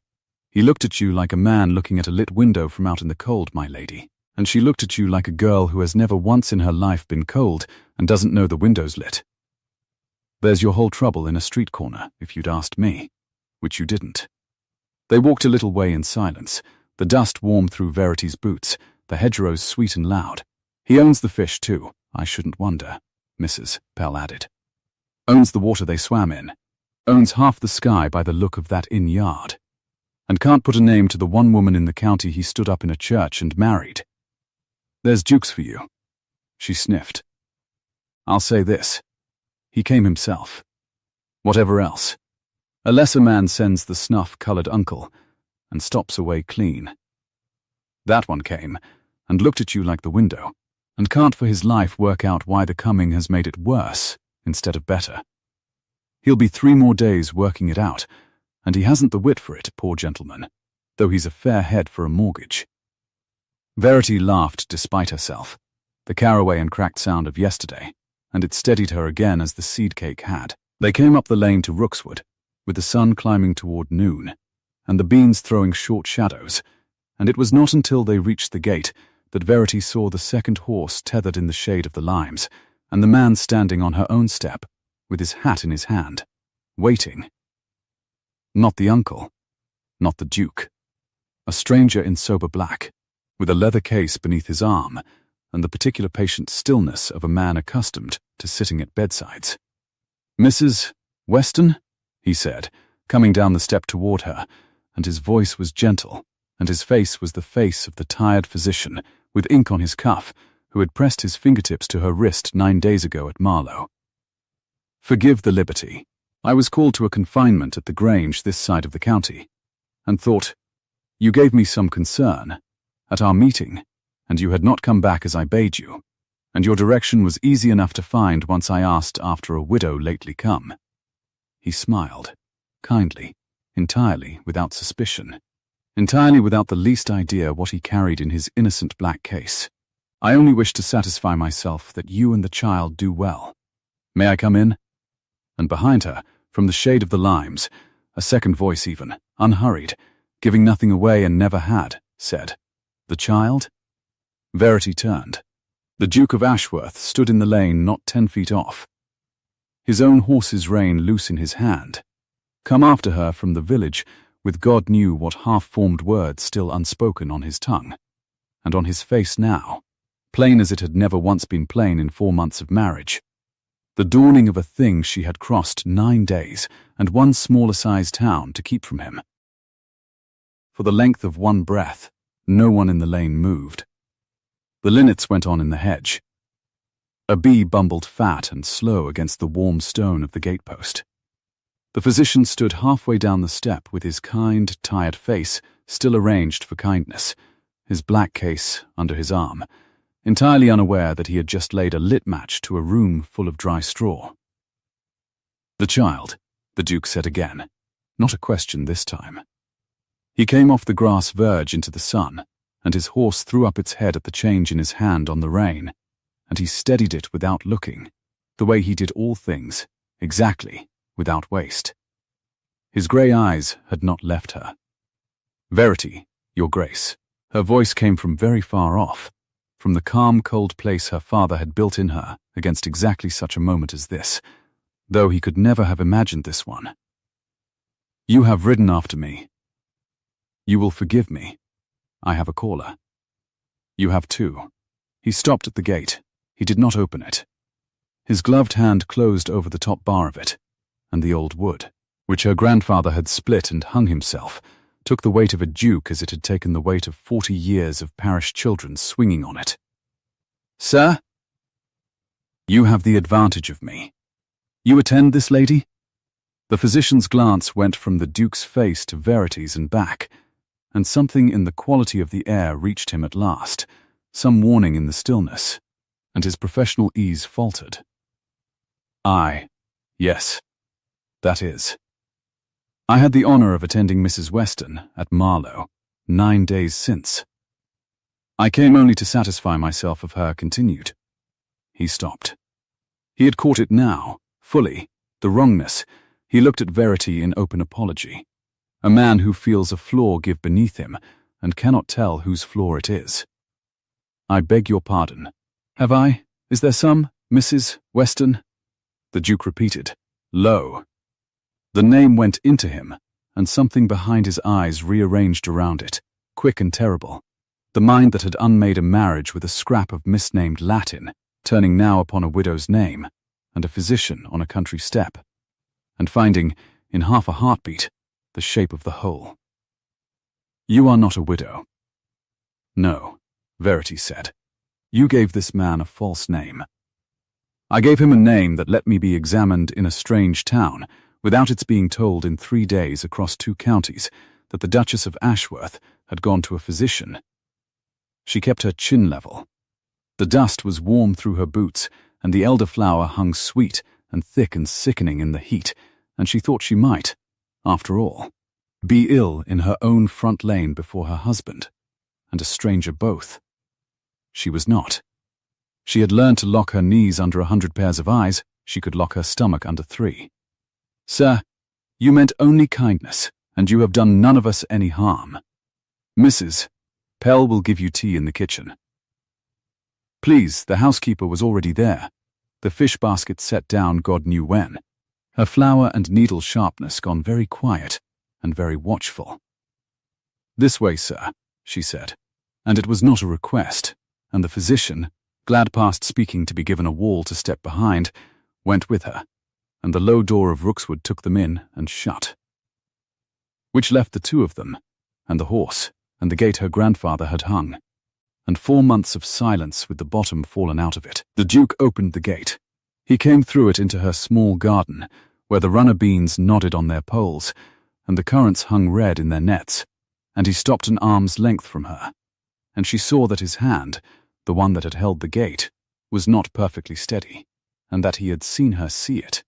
"He looked at you like a man looking at a lit window from out in the cold, my lady, and she looked at you like a girl who has never once in her life been cold and doesn't know the window's lit. There's your whole trouble in a street corner, if you'd asked me, which you didn't." They walked a little way in silence, the dust warm through Verity's boots, the hedgerows sweet and loud. "He owns the fish, too, I shouldn't wonder," Mrs. Pell added. "Owns the water they swam in, owns half the sky by the look of that inn yard, and can't put a name to the one woman in the county he stood up in a church and married. There's Jukes for you." She sniffed. "I'll say this. He came himself. Whatever else. A lesser man sends the snuff-coloured uncle and stops away clean. That one came and looked at you like the window, and can't for his life work out why the coming has made it worse instead of better. He'll be 3 more days working it out, and he hasn't the wit for it, poor gentleman, though he's a fair head for a mortgage." Verity laughed despite herself, the caraway and cracked sound of yesterday, and it steadied her again as the seed cake had. They came up the lane to Rookswood, with the sun climbing toward noon, and the beans throwing short shadows, and it was not until they reached the gate that Verity saw the second horse tethered in the shade of the limes, and the man standing on her own step, with his hat in his hand, waiting. Not the uncle, not the Duke. A stranger in sober black, with a leather case beneath his arm, and the particular patient stillness of a man accustomed to sitting at bedsides. "Mrs. Weston?" he said, coming down the step toward her, and his voice was gentle, and his face was the face of the tired physician, with ink on his cuff, who had pressed his fingertips to her wrist 9 days ago at Marlow. "Forgive the liberty. I was called to a confinement at the Grange this side of the county, and thought, you gave me some concern at our meeting, and you had not come back as I bade you, and your direction was easy enough to find once I asked after a widow lately come." He smiled, kindly, entirely without suspicion, entirely without the least idea what he carried in his innocent black case. "I only wish to satisfy myself that you and the child do well. May I come in?" And behind her, from the shade of the limes, a second voice even, unhurried, giving nothing away and never had, said, "The child?" Verity turned. The Duke of Ashworth stood in the lane not 10 feet off, his own horse's rein loose in his hand, come after her from the village with God knew what half-formed words still unspoken on his tongue, and on his face now, plain as it had never once been plain in 4 months of marriage, the dawning of a thing she had crossed 9 days and one smaller-sized town to keep from him. For the length of one breath, no one in the lane moved. The linnets went on in the hedge. A bee bumbled fat and slow against the warm stone of the gatepost. The physician stood halfway down the step with his kind, tired face still arranged for kindness, his black case under his arm, entirely unaware that he had just laid a lit match to a room full of dry straw. "The child," the Duke said again, not a question this time. He came off the grass verge into the sun, and his horse threw up its head at the change in his hand on the rein, and he steadied it without looking, the way he did all things, exactly, without waste. His grey eyes had not left her. "Verity, your grace." Her voice came from very far off, from the calm, cold place her father had built in her against exactly such a moment as this, though he could never have imagined this one. "You have ridden after me. You will forgive me. I have a caller. You have too." He stopped at the gate. He did not open it. His gloved hand closed over the top bar of it, and the old wood, which her grandfather had split and hung himself, took the weight of a duke as it had taken the weight of 40 years of parish children swinging on it. "Sir?" "You have the advantage of me. You attend this lady?" The physician's glance went from the Duke's face to Verity's and back, and something in the quality of the air reached him at last, some warning in the stillness, and his professional ease faltered. Yes, that is. I had the honour of attending Mrs. Weston at Marlow 9 days since. I came only to satisfy myself of her continued." He stopped. He had caught it now, fully, the wrongness. He looked at Verity in open apology. A man who feels a flaw give beneath him and cannot tell whose flaw it is. "I beg your pardon. Have I? Is there some, Mrs. Weston?" The Duke repeated, low. The name went into him, and something behind his eyes rearranged around it, quick and terrible. The mind that had unmade a marriage with a scrap of misnamed Latin, turning now upon a widow's name, and a physician on a country step, and finding, in half a heartbeat, the shape of the whole. "You are not a widow." "No," Verity said. "You gave this man a false name." "I gave him a name that let me be examined in a strange town, without its being told in 3 days across 2 counties that the Duchess of Ashworth had gone to a physician." She kept her chin level. The dust was warm through her boots, and the elderflower hung sweet and thick and sickening in the heat, and she thought she might, after all, be ill in her own front lane before her husband, and a stranger both. She was not. She had learned to lock her knees under 100 pairs of eyes. She could lock her stomach under 3. "Sir, you meant only kindness, and you have done none of us any harm. Mrs. Pell will give you tea in the kitchen." "Please, the housekeeper was already there." the fish basket set down God knew when, her flower and needle sharpness gone very quiet and very watchful. "This way, sir," she said, and it was not a request, and the physician, glad past speaking to be given a wall to step behind, went with her, and the low door of Rookswood took them in and shut. Which left the two of them, and the horse, and the gate her grandfather had hung, and 4 months of silence with the bottom fallen out of it. The Duke opened the gate. He came through it into her small garden, where the runner beans nodded on their poles, and the currants hung red in their nets, and he stopped an arm's length from her, and she saw that his hand, the one that had held the gate, was not perfectly steady, and that he had seen her see it,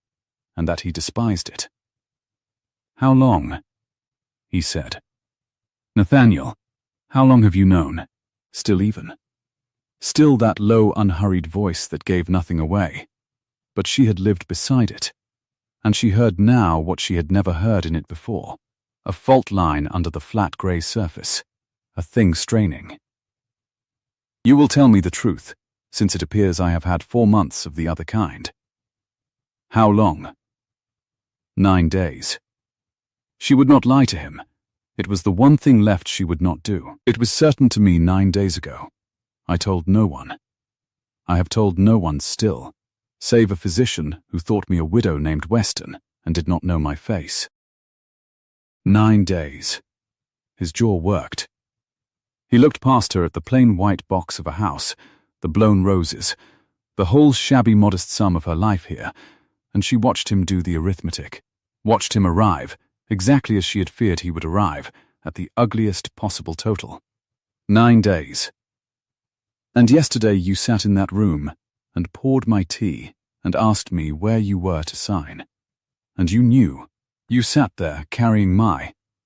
and that he despised it. "How long?" he said. "Nathaniel, how long have you known? Still even?" Still that low, unhurried voice that gave nothing away. But she had lived beside it, and she heard now what she had never heard in it before, a fault line under the flat grey surface, a thing straining. "You will tell me the truth, since it appears I have had 4 months of the other kind." "How long?" 9 days. She would not lie to him. It was the one thing left she would not do. "It was certain to me 9 days ago. I told no one. I have told no one still, save a physician who thought me a widow named Weston and did not know my face." 9 days. His jaw worked. He looked past her at the plain white box of a house, the blown roses, the whole shabby modest sum of her life here, and she watched him do the arithmetic, watched him arrive, exactly as she had feared he would arrive, at the ugliest possible total. 9 days. "And yesterday you sat in that room, and poured my tea, and asked me where you were to sign. And you knew. You sat there, carrying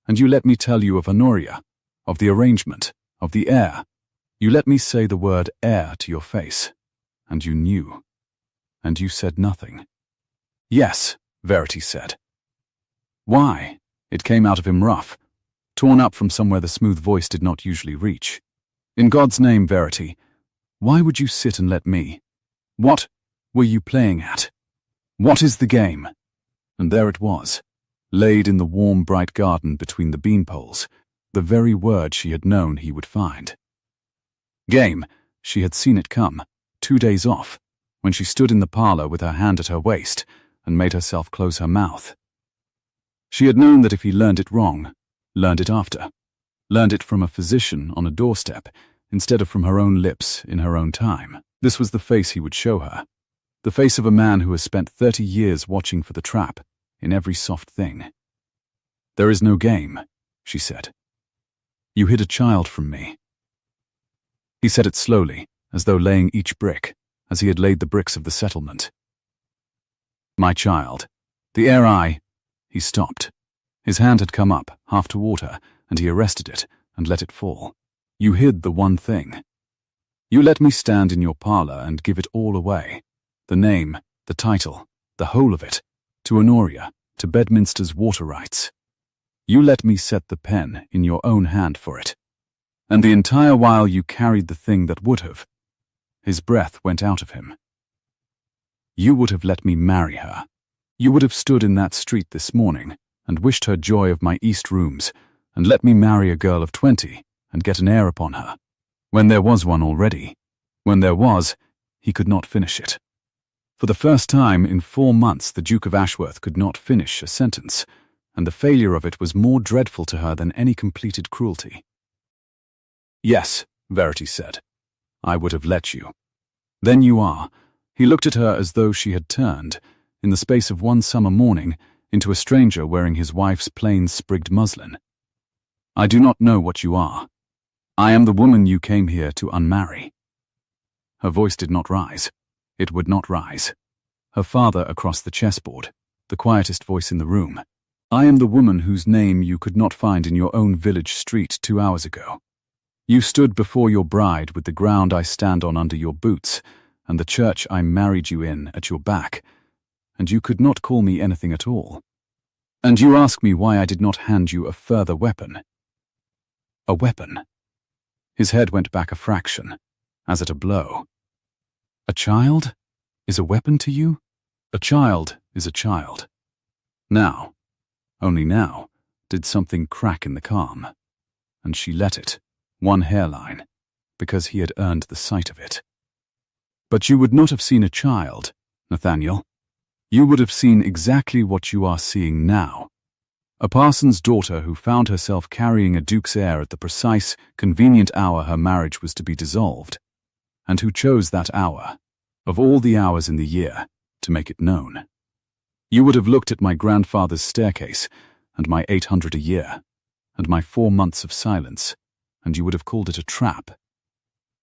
and you let me tell you of Honoria, of the arrangement, of the heir. You let me say the word heir to your face. And you knew. And you said nothing." "Yes," Verity said. "Why?" It came out of him rough, torn up from somewhere the smooth voice did not usually reach. "In God's name, Verity, why would you sit and let me? What were you playing at? What is the game?" And there it was, laid in the warm, bright garden between the beanpoles, the very word she had known he would find. Game, she had seen it come, 2 days off, when she stood in the parlour with her hand at her waist and made herself close her mouth. She had known that if he learned it wrong, learned it after, learned it from a physician on a doorstep, instead of from her own lips in her own time, this was the face he would show her, the face of a man who has spent 30 years watching for the trap in every soft thing. "There is no game," she said. "You hid a child from me." He said it slowly, as though laying each brick, as he had laid the bricks of the settlement. "My child, the heir He stopped. His hand had come up, half toward her, and he arrested it and let it fall. "You hid the one thing. You let me stand in your parlour and give it all away. The name, the title, the whole of it, to Honoria, to Bedminster's water rights. You let me set the pen in your own hand for it. And the entire while you carried the thing that would have." His breath went out of him. "You would have let me marry her. You would have stood in that street this morning and wished her joy of my east rooms, and let me marry a girl of 20 and get an heir upon her, when there was one already. When there was, he could not finish it." For the first time in 4 months the Duke of Ashworth could not finish a sentence, and the failure of it was more dreadful to her than any completed cruelty. "Yes," Verity said, "I would have let you. Then you are." He looked at her as though she had turned, in the space of one summer morning, into a stranger wearing his wife's plain sprigged muslin. "I do not know what you are. I am the woman you came here to unmarry." Her voice did not rise. It would not rise. Her father across the chessboard, the quietest voice in the room. "I am the woman whose name you could not find in your own village street 2 hours ago. You stood before your bride with the ground I stand on under your boots, and the church I married you in at your back, and you could not call me anything at all. And you ask me why I did not hand you a further weapon." A weapon. His head went back a fraction, as at a blow. "A child?" is a weapon to you? A child is a child. Now, only now, did something crack in the calm, and she let it, one hairline, because he had earned the sight of it. But you would not have seen a child, Nathaniel. You would have seen exactly what you are seeing now. A parson's daughter who found herself carrying a duke's heir at the precise, convenient hour her marriage was to be dissolved, and who chose that hour, of all the hours in the year, to make it known. You would have looked at my grandfather's staircase, and my 800 a year, and my 4 months of silence, and you would have called it a trap.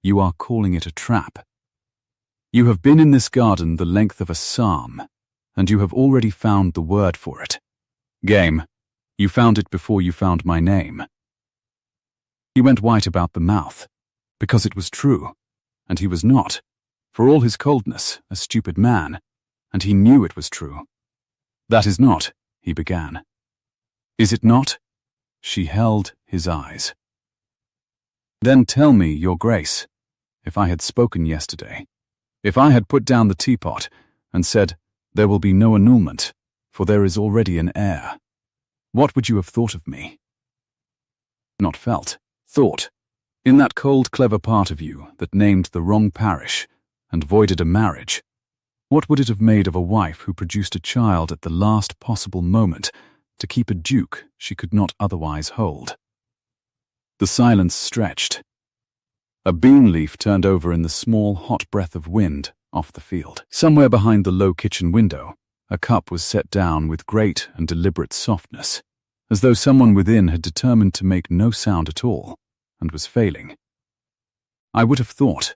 You are calling it a trap. You have been in this garden the length of a psalm, and you have already found the word for it. Game, you found it before you found my name. He went white about the mouth, because it was true, and he was not, for all his coldness, a stupid man, and he knew it was true. That is not, he began. Is it not? She held his eyes. Then tell me, your grace, if I had spoken yesterday, if I had put down the teapot and said, there will be no annulment, for there is already an heir, what would you have thought of me? Not felt, thought, in that cold, clever part of you that named the wrong parish and voided a marriage. What would it have made of a wife who produced a child at the last possible moment to keep a duke she could not otherwise hold? The silence stretched. A bean leaf turned over in the small, hot breath of wind off the field. Somewhere behind the low kitchen window, a cup was set down with great and deliberate softness, as though someone within had determined to make no sound at all, and was failing. I would have thought,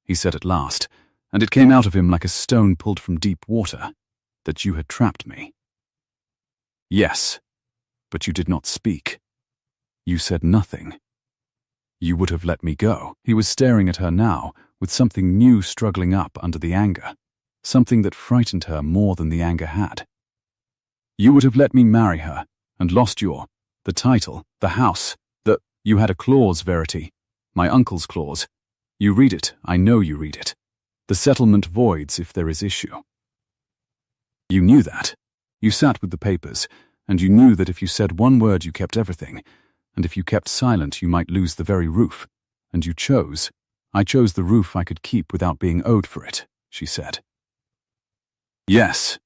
he said at last, and it came out of him like a stone pulled from deep water, that you had trapped me. Yes, but you did not speak. You said nothing. You would have let me go. He was staring at her now, with something new struggling up under the anger, something that frightened her more than the anger had. You would have let me marry her, and lost the title, the house, you had a clause, Verity, my uncle's clause. You read it, I know you read it. The settlement voids if there is issue. You knew that. You sat with the papers, and you knew that if you said one word you kept everything, and if you kept silent you might lose the very roof, and you chose. I chose the roof I could keep without being owed for it, she said. Yes,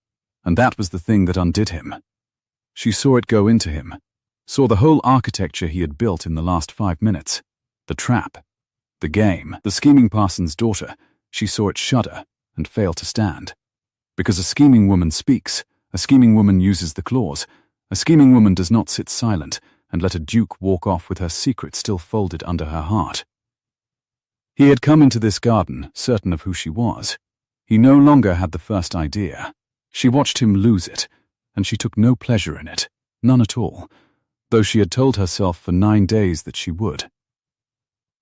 and that was the thing that undid him. She saw it go into him, saw the whole architecture he had built in the last 5 minutes, the trap, the game, the scheming parson's daughter. She saw it shudder and fail to stand. Because a scheming woman speaks, a scheming woman uses the clause, a scheming woman does not sit silent and let a duke walk off with her secret still folded under her heart. He had come into this garden certain of who she was. He no longer had the first idea. She watched him lose it, and she took no pleasure in it, none at all, though she had told herself for 9 days that she would.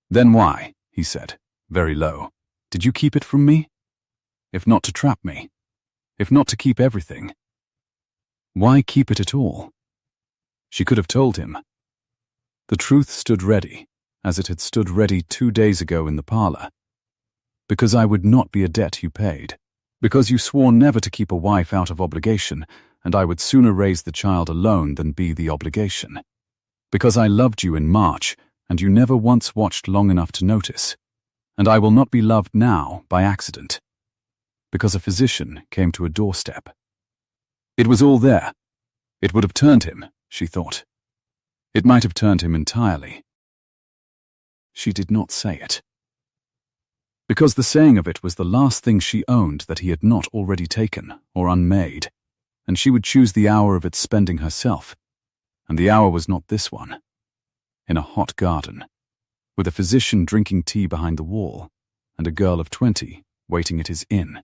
Then why, he said, very low, did you keep it from me? If not to trap me, if not to keep everything, why keep it at all? She could have told him. The truth stood ready, as it had stood ready 2 days ago in the parlor. Because I would not be a debt you paid. Because you swore never to keep a wife out of obligation, and I would sooner raise the child alone than be the obligation. Because I loved you in March, and you never once watched long enough to notice. And I will not be loved now by accident. Because a physician came to a doorstep. It was all there. It would have turned him, she thought. It might have turned him entirely. She did not say it. Because the saying of it was the last thing she owned that he had not already taken or unmade, and she would choose the hour of its spending herself, and the hour was not this one. In a hot garden, with a physician drinking tea behind the wall, and a girl of 20 waiting at his inn.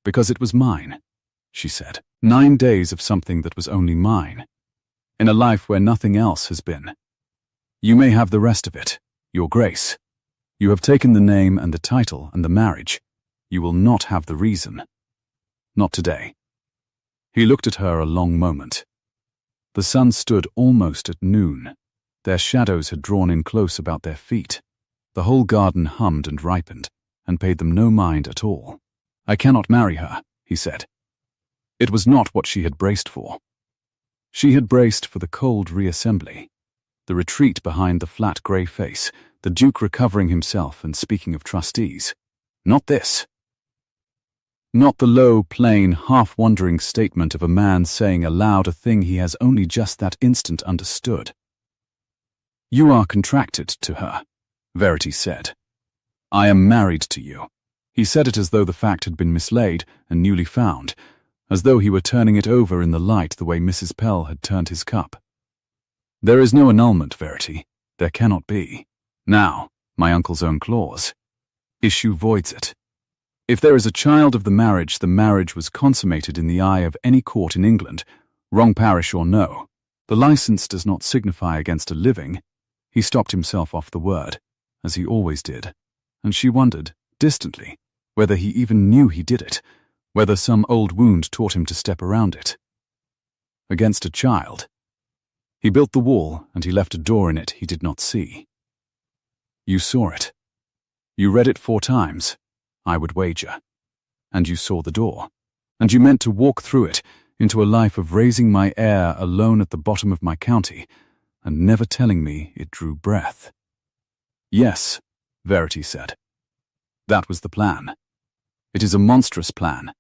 Because it was mine, she said. 9 days of something that was only mine, in a life where nothing else has been. You may have the rest of it, your grace. You have taken the name and the title and the marriage. You will not have the reason. Not today. He looked at her a long moment. The sun stood almost at noon. Their shadows had drawn in close about their feet. The whole garden hummed and ripened, and paid them no mind at all. "I cannot marry her," he said. It was not what she had braced for. She had braced for the cold reassembly, the retreat behind the flat grey face, the Duke recovering himself and speaking of trustees. Not this. Not the low, plain, half-wondering statement of a man saying aloud a thing he has only just that instant understood. "You are contracted to her," Verity said. "I am married to you." He said it as though the fact had been mislaid and newly found, as though he were turning it over in the light the way Mrs. Pell had turned his cup. "There is no annulment, Verity. There cannot be. Now, my uncle's own clause. Issue voids it. If there is a child of the marriage was consummated in the eye of any court in England, wrong parish or no. The license does not signify against a living." He stopped himself off the word, as he always did, and she wondered, distantly, whether he even knew he did it, whether some old wound taught him to step around it. Against a child. He built the wall, and he left a door in it he did not see. You saw it. You read it 4 times, I would wager. And you saw the door. And you meant to walk through it, into a life of raising my heir alone at the bottom of my county, and never telling me it drew breath. Yes, Verity said. That was the plan. It is a monstrous plan.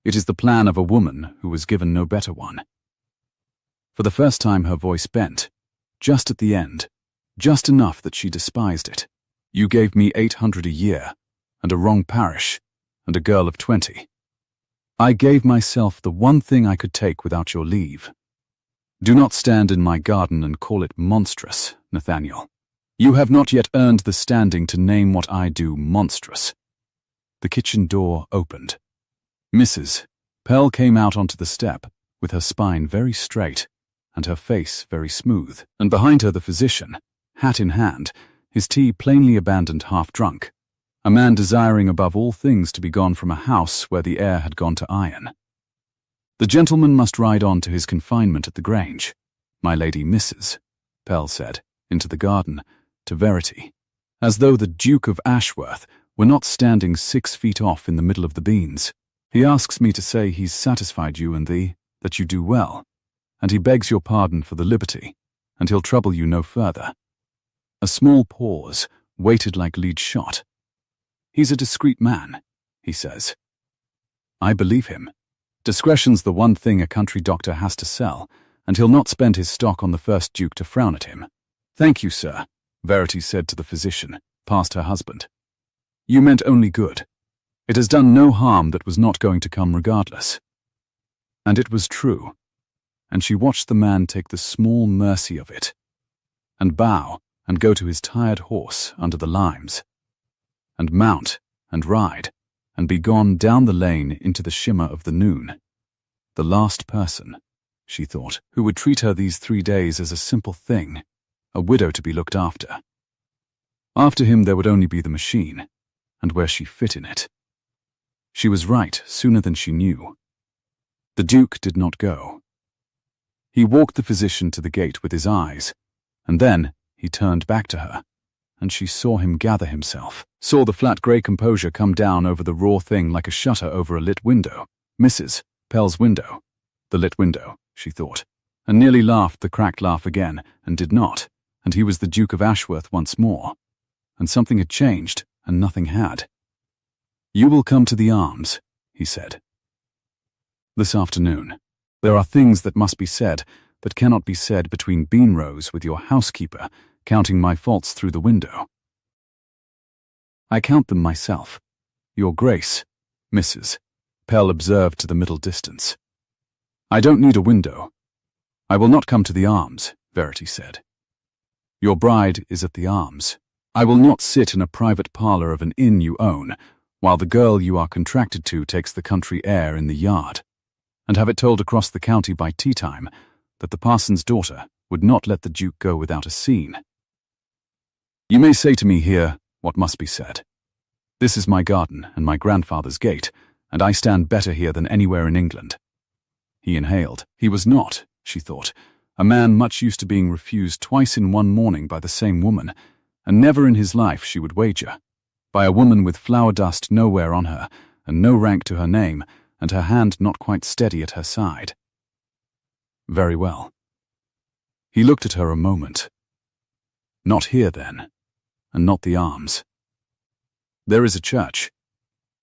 It is the plan of a woman who was given no better one. For the first time her voice bent, just at the end, just enough that she despised it. You gave me 800 a year, and a wrong parish, and a girl of 20. I gave myself the one thing I could take without your leave. Do not stand in my garden and call it monstrous, Nathaniel. You have not yet earned the standing to name what I do monstrous. The kitchen door opened. Mrs. Pell came out onto the step, with her spine very straight, and her face very smooth, and behind her the physician, hat in hand, his tea plainly abandoned half-drunk, a man desiring above all things to be gone from a house where the air had gone to iron. The gentleman must ride on to his confinement at the Grange, my lady Mrs., Pell said, into the garden, to Verity, as though the Duke of Ashworth were not standing 6 feet off in the middle of the beans. He asks me to say he's satisfied you and thee, that you do well, and he begs your pardon for the liberty, and he'll trouble you no further. A small pause, weighted like lead shot. He's a discreet man, he says. I believe him. Discretion's the one thing a country doctor has to sell, and he'll not spend his stock on the first duke to frown at him. Thank you, sir, Verity said to the physician, past her husband. You meant only good. It has done no harm that was not going to come regardless. And it was true. And she watched the man take the small mercy of it, and bow and go to his tired horse under the limes, and mount and ride, and be gone down the lane into the shimmer of the noon. The last person, she thought, who would treat her these 3 days as a simple thing, a widow to be looked after. After him there would only be the machine, and where she fit in it. She was right sooner than she knew. The Duke did not go. He walked the physician to the gate with his eyes, and then he turned back to her, and she saw him gather himself, saw the flat grey composure come down over the raw thing like a shutter over a lit window. Mrs. Pell's window. The lit window, she thought, and nearly laughed the cracked laugh again, and did not, and he was the Duke of Ashworth once more. And something had changed, and nothing had. You will come to the Arms, he said. This afternoon. There are things that must be said that cannot be said between bean rows with your housekeeper, counting my faults through the window. I count them myself. Your Grace, Mrs. Pell observed to the middle distance. I don't need a window. I will not come to the Arms, Verity said. Your bride is at the Arms. I will not sit in a private parlour of an inn you own, while the girl you are contracted to takes the country air in the yard, and have it told across the county by tea-time that the parson's daughter would not let the Duke go without a scene. You may say to me here what must be said. This is my garden and my grandfather's gate, and I stand better here than anywhere in England. He inhaled. He was not, she thought, a man much used to being refused twice in one morning by the same woman, and never in his life, she would wager, by a woman with flower dust nowhere on her, and no rank to her name, and her hand not quite steady at her side. Very well. He looked at her a moment. Not here, then, and not the arms. There is a church.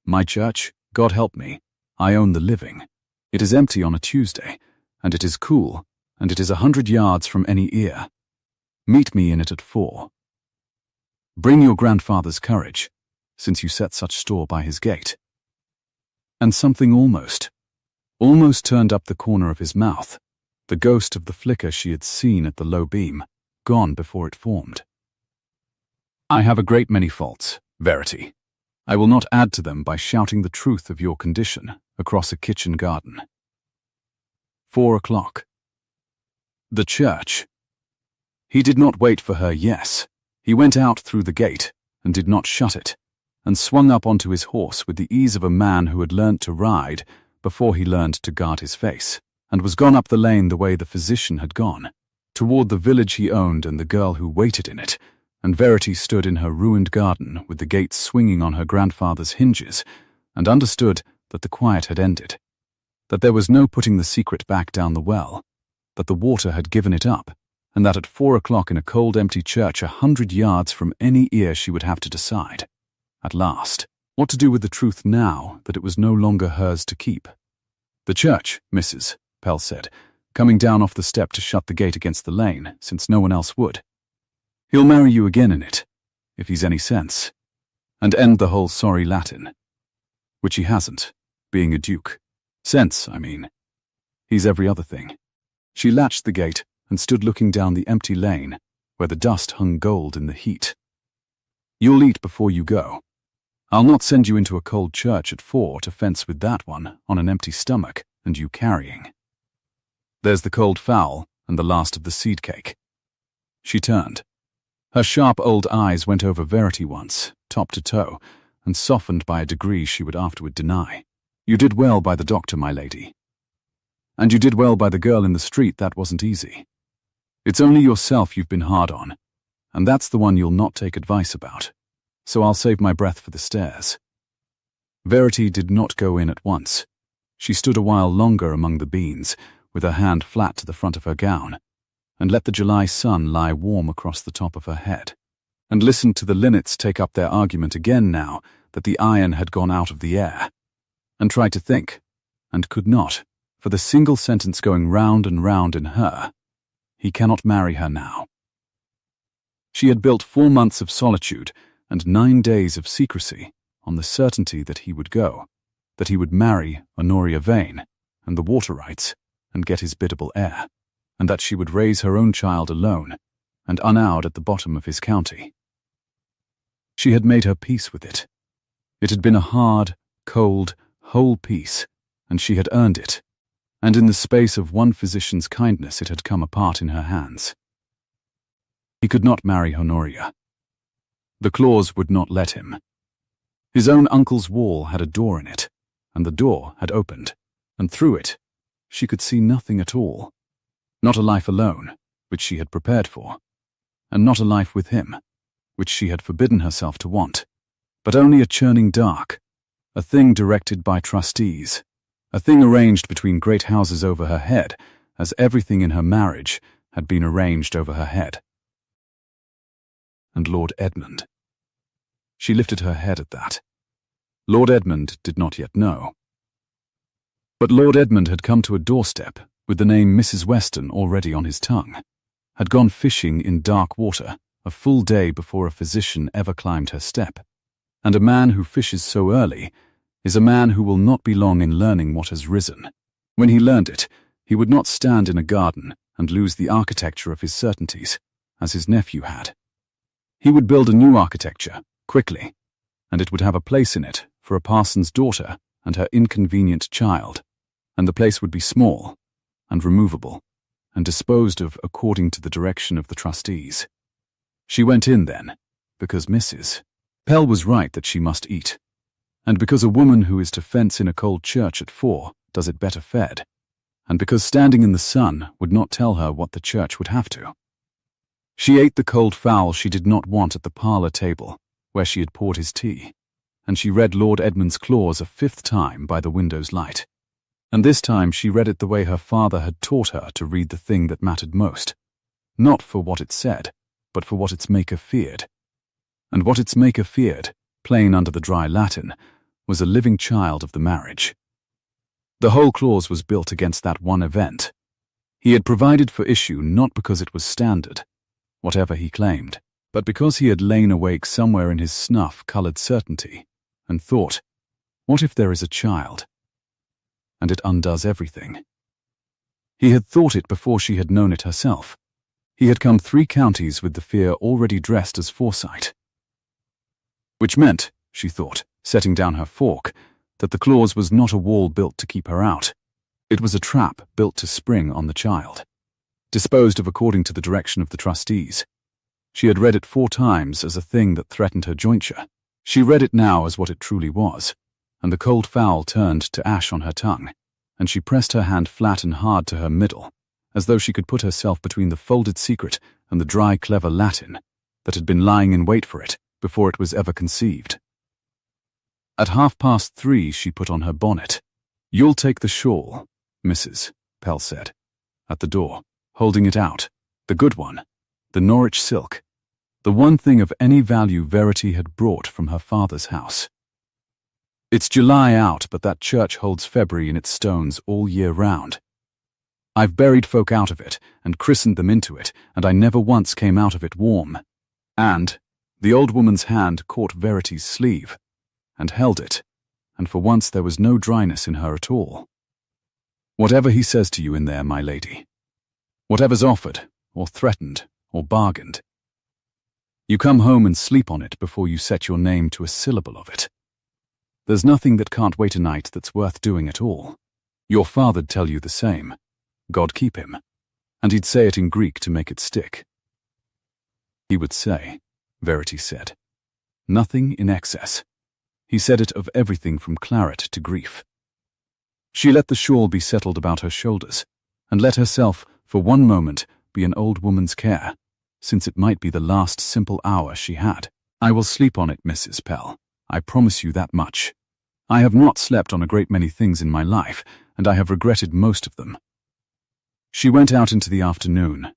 My church, God help me, I own the living. It is empty on a Tuesday, and it is cool, and it is 100 yards from any ear. Meet me in it at 4. Bring your grandfather's courage, since you set such store by his gate. And something almost turned up the corner of his mouth, the ghost of the flicker she had seen at the low beam, gone before it formed. I have a great many faults, Verity. I will not add to them by shouting the truth of your condition across a kitchen garden. 4 o'clock. The church. He did not wait for her yes. He went out through the gate and did not shut it, and swung up onto his horse with the ease of a man who had learnt to ride before he learned to guard his face, and was gone up the lane the way the physician had gone, toward the village he owned and the girl who waited in it, and Verity stood in her ruined garden with the gate swinging on her grandfather's hinges, and understood that the quiet had ended, that there was no putting the secret back down the well, that the water had given it up, and that at 4 o'clock in a cold empty church 100 yards from any ear she would have to decide, at last, what to do with the truth now that it was no longer hers to keep. The church, Mrs. Pell said, coming down off the step to shut the gate against the lane, since no one else would. He'll marry you again in it, if he's any sense, and end the whole sorry Latin, which he hasn't, being a duke. Sense, I mean. He's every other thing. She latched the gate and stood looking down the empty lane, where the dust hung gold in the heat. You'll eat before you go. I'll not send you into a cold church at 4 to fence with that one on an empty stomach and you carrying. There's the cold fowl and the last of the seed cake. She turned. Her sharp old eyes went over Verity once, top to toe, and softened by a degree she would afterward deny. You did well by the doctor, my lady. And you did well by the girl in the street. That wasn't easy. It's only yourself you've been hard on, and that's the one you'll not take advice about. So I'll save my breath for the stairs. Verity did not go in at once. She stood a while longer among the beans, with her hand flat to the front of her gown, and let the July sun lie warm across the top of her head, and listened to the linnets take up their argument again now that the iron had gone out of the air, and tried to think, and could not, for the single sentence going round and round in her, he cannot marry her now. She had built 4 months of solitude and 9 days of secrecy on the certainty that he would go, that he would marry Honoria Vane and the water rights and get his biddable heir, and that she would raise her own child alone and unowed at the bottom of his county. She had made her peace with it. It had been a hard, cold, whole peace, and she had earned it, and in the space of one physician's kindness it had come apart in her hands. He could not marry Honoria. The clause would not let him. His own uncle's wall had a door in it, and the door had opened, and through it she could see nothing at all. Not a life alone, which she had prepared for, and not a life with him, which she had forbidden herself to want, but only a churning dark, a thing directed by trustees, a thing arranged between great houses over her head, as everything in her marriage had been arranged over her head. And Lord Edmund. She lifted her head at that. Lord Edmund did not yet know. But Lord Edmund had come to a doorstep with the name Mrs. Weston already on his tongue, had gone fishing in dark water a full day before a physician ever climbed her step, and a man who fishes so early is a man who will not be long in learning what has risen. When he learned it, he would not stand in a garden and lose the architecture of his certainties, as his nephew had. He would build a new architecture, quickly, and it would have a place in it for a parson's daughter and her inconvenient child, and the place would be small and removable, and disposed of according to the direction of the trustees. She went in then, because Mrs. Pell was right that she must eat, and because a woman who is to fence in a cold church at 4 does it better fed, and because standing in the sun would not tell her what the church would have to. She ate the cold fowl she did not want at the parlour table, where she had poured his tea, and she read Lord Edmund's clause a fifth time by the window's light. And this time she read it the way her father had taught her to read the thing that mattered most, not for what it said, but for what its maker feared. And what its maker feared, plain under the dry Latin, was a living child of the marriage. The whole clause was built against that one event. He had provided for issue not because it was standard, whatever he claimed, but because he had lain awake somewhere in his snuff-coloured certainty and thought, what if there is a child? And it undoes everything. He had thought it before she had known it herself. He had come 3 counties with the fear already dressed as foresight. Which meant, she thought, setting down her fork, that the clause was not a wall built to keep her out. It was a trap built to spring on the child, disposed of according to the direction of the trustees. She had read it 4 times as a thing that threatened her jointure. She read it now as what it truly was, and the cold fowl turned to ash on her tongue, and she pressed her hand flat and hard to her middle, as though she could put herself between the folded secret and the dry, clever Latin that had been lying in wait for it before it was ever conceived. At 3:30 she put on her bonnet. "You'll take the shawl, Mrs. Pell said, at the door, holding it out, the good one, the Norwich silk, the one thing of any value Verity had brought from her father's house. It's July out, but that church holds February in its stones all year round. I've buried folk out of it and christened them into it, and I never once came out of it warm." And the old woman's hand caught Verity's sleeve and held it, and for once there was no dryness in her at all. "Whatever he says to you in there, my lady, whatever's offered, or threatened, or bargained, you come home and sleep on it before you set your name to a syllable of it. There's nothing that can't wait a night that's worth doing at all. Your father'd tell you the same, God keep him, and he'd say it in Greek to make it stick." "He would say," Verity said, "nothing in excess. He said it of everything from claret to grief." She let the shawl be settled about her shoulders, and let herself, for one moment, be an old woman's care, since it might be the last simple hour she had. "I will sleep on it, Mrs. Pell. I promise you that much. I have not slept on a great many things in my life, and I have regretted most of them." She went out into the afternoon.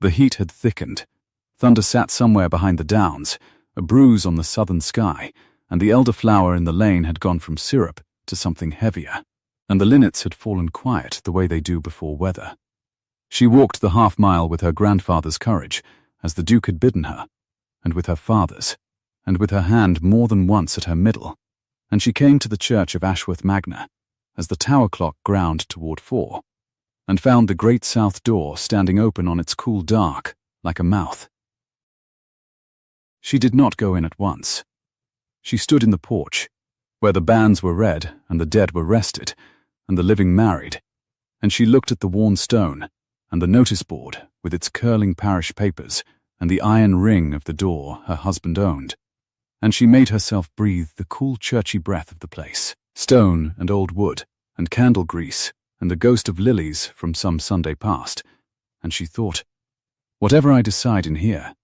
The heat had thickened. Thunder sat somewhere behind the downs, a bruise on the southern sky, and the elderflower in the lane had gone from syrup to something heavier, and the linnets had fallen quiet the way they do before weather. She walked the half-mile with her grandfather's courage, as the Duke had bidden her, and with her father's, and with her hand more than once at her middle, and she came to the church of Ashworth Magna, as the tower clock ground toward 4, and found the great south door standing open on its cool dark, like a mouth. She did not go in at once. She stood in the porch, where the banns were read and the dead were rested, and the living married, and she looked at the worn stone, and the notice board with its curling parish papers, and the iron ring of the door her husband owned, and she made herself breathe the cool churchy breath of the place, stone and old wood, and candle grease, and the ghost of lilies from some Sunday past, and she thought, whatever I decide in here,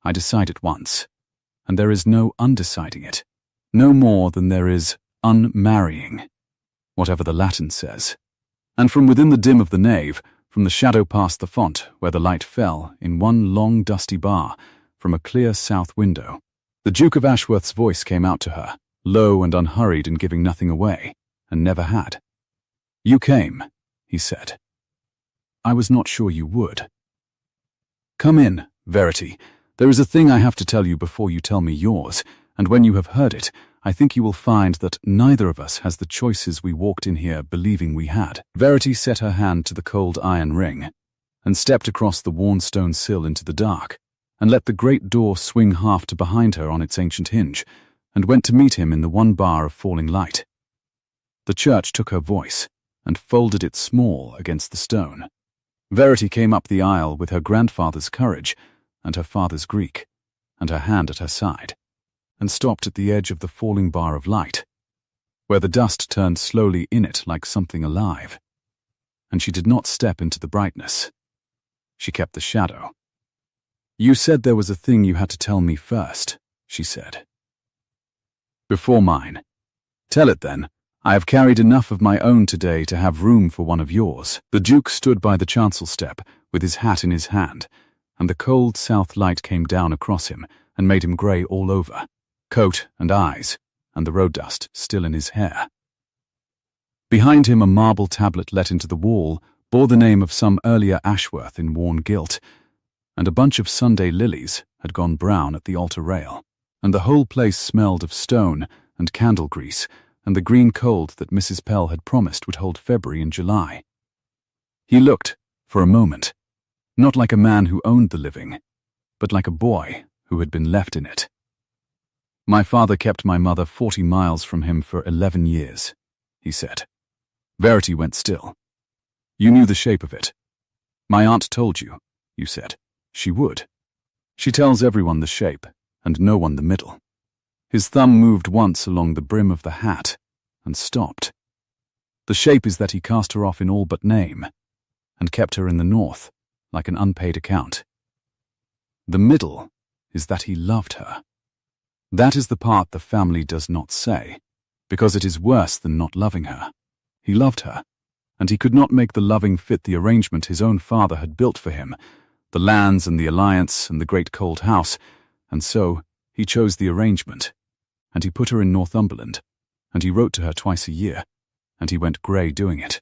I decide it once, and there is no undeciding it, no more than there is unmarrying, whatever the Latin says. And from within the dim of the nave, from the shadow past the font, where the light fell in one long dusty bar, from a clear south window, the Duke of Ashworth's voice came out to her, low and unhurried and giving nothing away, and never had. "You came," he said. "I was not sure you would. Come in, Verity. There is a thing I have to tell you before you tell me yours, and when you have heard it, I think you will find that neither of us has the choices we walked in here believing we had." Verity set her hand to the cold iron ring, and stepped across the worn stone sill into the dark, and let the great door swing half to behind her on its ancient hinge, and went to meet him in the one bar of falling light. The church took her voice, and folded it small against the stone. Verity came up the aisle with her grandfather's courage, and her father's Greek, and her hand at her side, and stopped at the edge of the falling bar of light, where the dust turned slowly in it like something alive, and she did not step into the brightness. She kept the shadow. "You said there was a thing you had to tell me first," she said. Before mine. Tell it then. I have carried enough of my own today to have room for one of yours. The Duke stood by the chancel step with his hat in his hand, and the cold south light came down across him and made him grey all over, coat and eyes, and the road dust still in his hair. Behind him a marble tablet let into the wall bore the name of some earlier Ashworth in worn gilt, and a bunch of Sunday lilies had gone brown at the altar rail, and the whole place smelled of stone and candle grease and the green cold that Mrs. Pell had promised would hold February and July. He looked, for a moment, not like a man who owned the living, but like a boy who had been left in it. My father kept my mother 40 miles from him for 11 years, he said. Verity went still. You knew the shape of it. My aunt told you, you said. She would. She tells everyone the shape, and no one the middle. His thumb moved once along the brim of the hat, and stopped. The shape is that he cast her off in all but name, and kept her in the north, like an unpaid account. The middle is that he loved her. That is the part the family does not say, because it is worse than not loving her. He loved her, and he could not make the loving fit the arrangement his own father had built for him, the lands and the alliance and the great cold house, and so he chose the arrangement, and he put her in Northumberland, and he wrote to her twice a year, and he went grey doing it.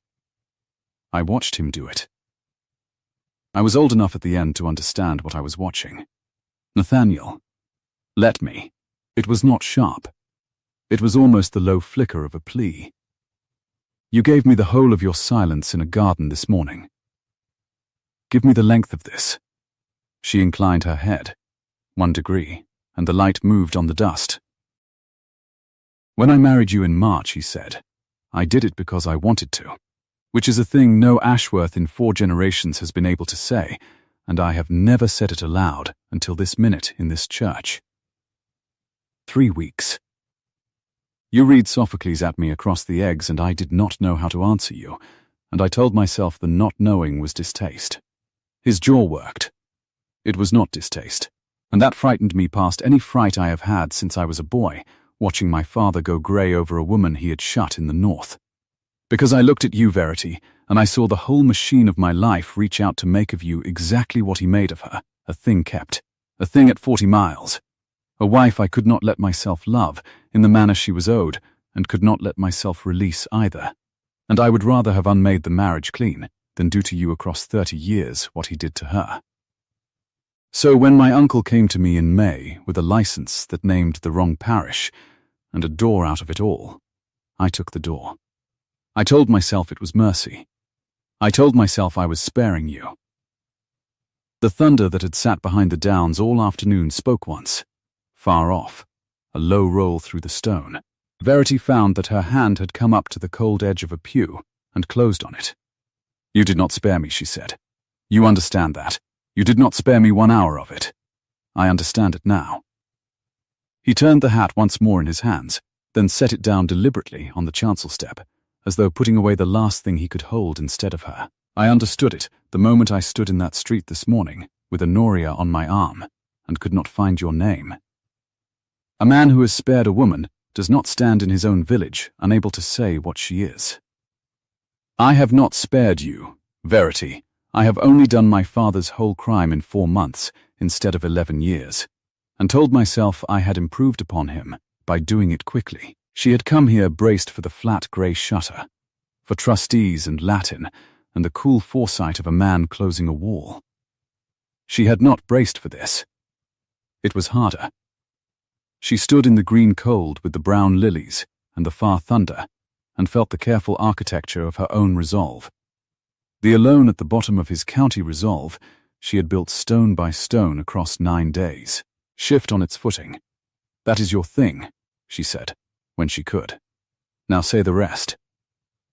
I watched him do it. I was old enough at the end to understand what I was watching. Nathaniel, let me. It was not sharp. It was almost the low flicker of a plea. You gave me the whole of your silence in a garden this morning. Give me the length of this. She inclined her head, 1 degree, and the light moved on the dust. When I married you in March, he said, I did it because I wanted to, which is a thing no Ashworth in 4 generations has been able to say, and I have never said it aloud until this minute in this church. 3 weeks. You read Sophocles at me across the eggs, and I did not know how to answer you, and I told myself the not knowing was distaste. His jaw worked. It was not distaste, and that frightened me past any fright I have had since I was a boy, watching my father go grey over a woman he had shut in the north. Because I looked at you, Verity, and I saw the whole machine of my life reach out to make of you exactly what he made of her, a thing kept, a thing at 40 miles. A wife I could not let myself love in the manner she was owed, and could not let myself release either. And I would rather have unmade the marriage clean than do to you across 30 years what he did to her. So when my uncle came to me in May with a license that named the wrong parish, and a door out of it all, I took the door. I told myself it was mercy. I told myself I was sparing you. The thunder that had sat behind the downs all afternoon spoke once, far off, a low roll through the stone. Verity found that her hand had come up to the cold edge of a pew and closed on it. You did not spare me, she said. You understand that. You did not spare me 1 hour of it. I understand it now. He turned the hat once more in his hands, then set it down deliberately on the chancel step, as though putting away the last thing he could hold instead of her. I understood it the moment I stood in that street this morning, with Honoria on my arm, and could not find your name. A man who has spared a woman does not stand in his own village, unable to say what she is. I have not spared you, Verity. I have only done my father's whole crime in 4 months, instead of 11 years, and told myself I had improved upon him by doing it quickly. She had come here braced for the flat grey shutter, for trustees and Latin, and the cool foresight of a man closing a wall. She had not braced for this. It was harder. She stood in the green cold with the brown lilies and the far thunder, and felt the careful architecture of her own resolve. The alone at the bottom of his county resolve, she had built stone by stone across 9 days. Shift on its footing. That is your thing, she said, when she could. Now say the rest.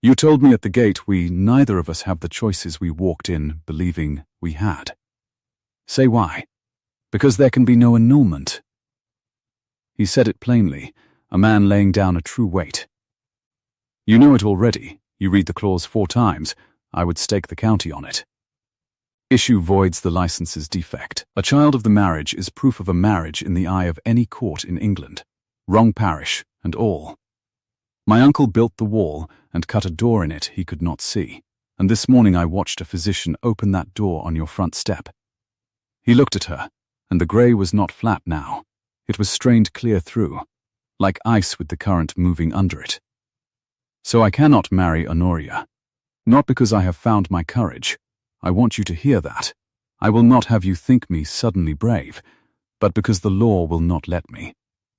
You told me at the gate we neither of us have the choices we walked in believing we had. Say why. Because there can be no annulment. He said it plainly, a man laying down a true weight. You know it already. You read the clause 4 times. I would stake the county on it. Issue voids the license's defect. A child of the marriage is proof of a marriage in the eye of any court in England. Wrong parish, and all. My uncle built the wall and cut a door in it he could not see, and this morning I watched a physician open that door on your front step. He looked at her, and the grey was not flat now. It was strained clear through, like ice with the current moving under it. So I cannot marry Honoria. Not because I have found my courage. I want you to hear that. I will not have you think me suddenly brave, but because the law will not let me.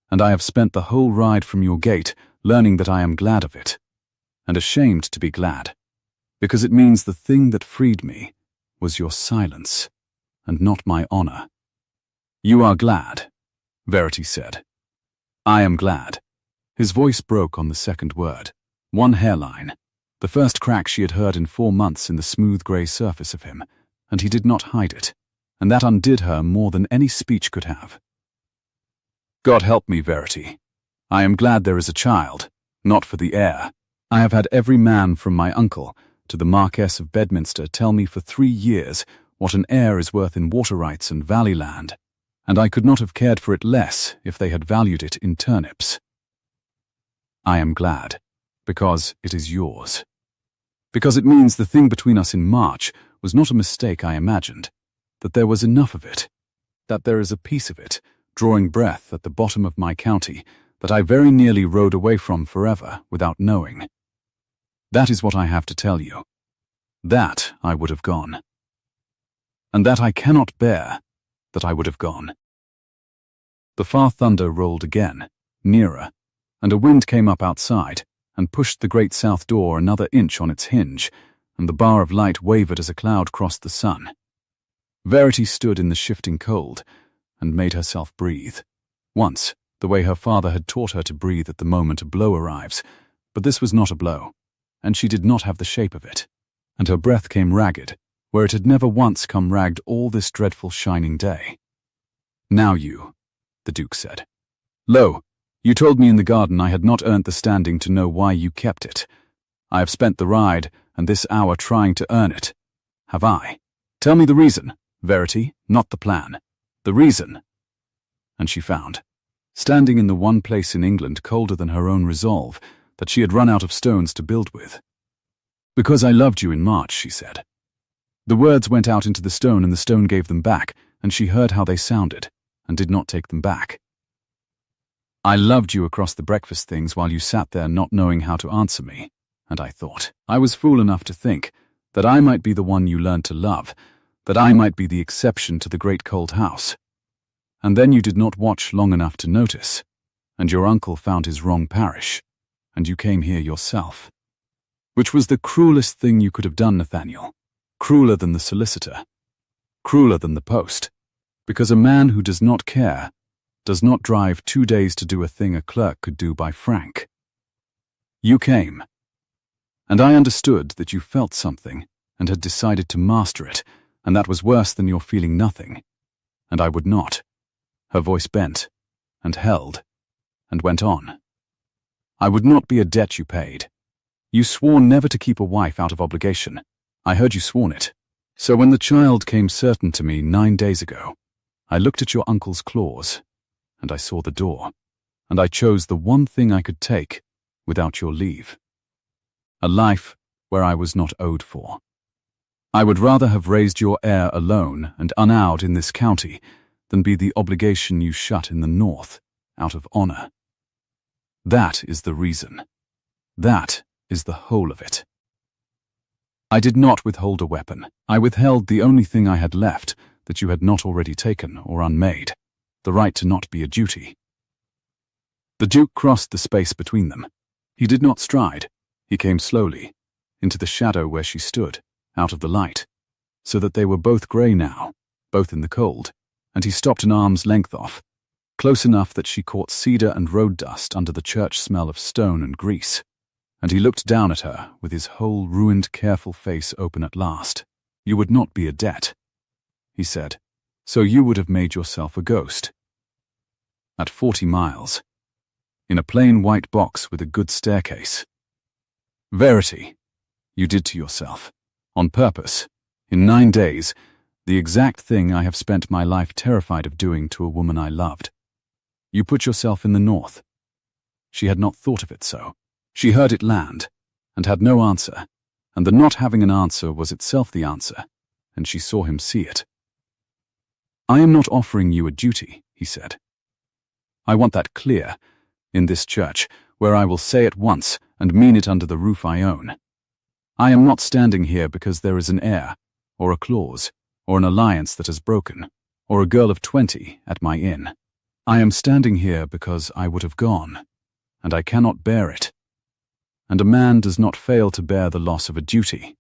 And I have spent the whole ride from your gate learning that I am glad of it, and ashamed to be glad, because it means the thing that freed me was your silence, and not my honor. You are glad, Verity said. I am glad. His voice broke on the second word, one hairline, the first crack she had heard in 4 months in the smooth grey surface of him, and he did not hide it, and that undid her more than any speech could have. God help me, Verity. I am glad there is a child, not for the heir. I have had every man from my uncle to the Marquess of Bedminster tell me for 3 years what an heir is worth in water rights and valley land, and I could not have cared for it less if they had valued it in turnips. I am glad, because it is yours. Because it means the thing between us in March was not a mistake I imagined, that there was enough of it, that there is a piece of it, drawing breath at the bottom of my county, that I very nearly rode away from forever without knowing. That is what I have to tell you. That I would have gone. And that I cannot bear, that I would have gone. The far thunder rolled again, nearer, and a wind came up outside and pushed the great south door another inch on its hinge, and the bar of light wavered as a cloud crossed the sun. Verity stood in the shifting cold and made herself breathe. Once, the way her father had taught her to breathe at the moment a blow arrives, but this was not a blow, and she did not have the shape of it, and her breath came ragged, where it had never once come ragged all this dreadful shining day. Now you, the Duke said. Lo, you told me in the garden I had not earned the standing to know why you kept it. I have spent the ride and this hour trying to earn it. Have I? Tell me the reason, Verity, not the plan. The reason. And she found, standing in the one place in England colder than her own resolve, that she had run out of stones to build with. Because I loved you in March, she said. The words went out into the stone and the stone gave them back, and she heard how they sounded, and did not take them back. I loved you across the breakfast things while you sat there not knowing how to answer me, and I thought, I was fool enough to think that I might be the one you learned to love, that I might be the exception to the great cold house. And then you did not watch long enough to notice, and your uncle found his wrong parish, and you came here yourself. Which was the cruelest thing you could have done, Nathaniel. Crueler than the solicitor. Crueler than the post. Because a man who does not care does not drive 2 days to do a thing a clerk could do by Frank. You came, and I understood that you felt something and had decided to master it, and that was worse than your feeling nothing. And I would not. Her voice bent, and held, and went on. I would not be a debt you paid. You swore never to keep a wife out of obligation. I heard you sworn it. So when the child came certain to me 9 days ago, I looked at your uncle's clause, and I saw the door, and I chose the one thing I could take without your leave. A life where I was not owed for. I would rather have raised your heir alone and unowed in this county than be the obligation you shut in the north out of honor. That is the reason. That is the whole of it. I did not withhold a weapon. I withheld the only thing I had left that you had not already taken or unmade, the right to not be a duty. The Duke crossed the space between them. He did not stride. He came slowly, into the shadow where she stood, out of the light, so that they were both grey now, both in the cold, and he stopped an arm's length off, close enough that she caught cedar and road dust under the church smell of stone and grease, and he looked down at her with his whole ruined, careful face open at last. You would not be a debt, he said, so you would have made yourself a ghost. At 40 miles, in a plain white box with a good staircase. Verity, you did to yourself, on purpose, in 9 days, the exact thing I have spent my life terrified of doing to a woman I loved. You put yourself in the north. She had not thought of it so. She heard it land, and had no answer, and the not having an answer was itself the answer, and she saw him see it. "I am not offering you a duty," he said. "I want that clear, in this church, where I will say it once and mean it under the roof I own. I am not standing here because there is an heir, or a clause, or an alliance that has broken, or a girl of 20 at my inn. I am standing here because I would have gone, and I cannot bear it. And a man does not fail to bear the loss of a duty.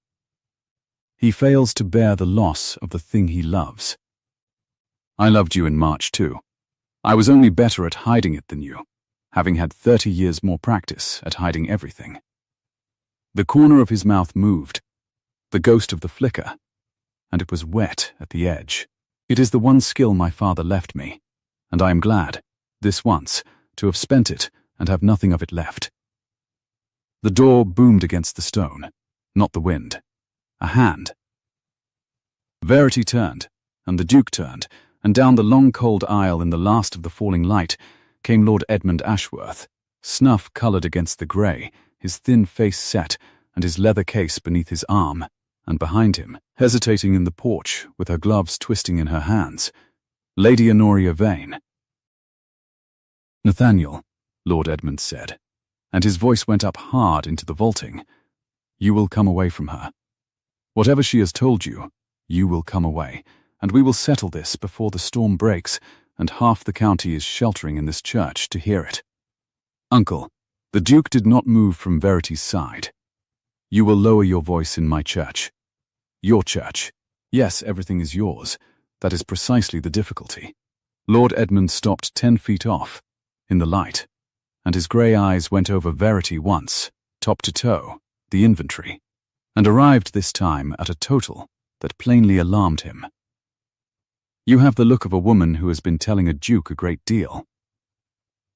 He fails to bear the loss of the thing he loves. I loved you in March too. I was only better at hiding it than you, having had 30 years more practice at hiding everything." The corner of his mouth moved, the ghost of the flicker, and it was wet at the edge. "It is the one skill my father left me, and I am glad, this once, to have spent it and have nothing of it left." The door boomed against the stone, not the wind. A hand. Verity turned, and the Duke turned, and down the long cold aisle in the last of the falling light came Lord Edmund Ashworth, snuff-coloured against the grey, his thin face set, and his leather case beneath his arm, and behind him, hesitating in the porch with her gloves twisting in her hands, Lady Honoria Vane. "Nathaniel," Lord Edmund said, and his voice went up hard into the vaulting, "you will come away from her. Whatever she has told you, you will come away, and we will settle this before the storm breaks and half the county is sheltering in this church to hear it." "Uncle," the Duke did not move from Verity's side, "you will lower your voice in my church. Your church. Yes, everything is yours. That is precisely the difficulty." Lord Edmund stopped 10 feet off, in the light, and his grey eyes went over Verity once, top to toe, the inventory, and arrived this time at a total that plainly alarmed him. "You have the look of a woman who has been telling a duke a great deal.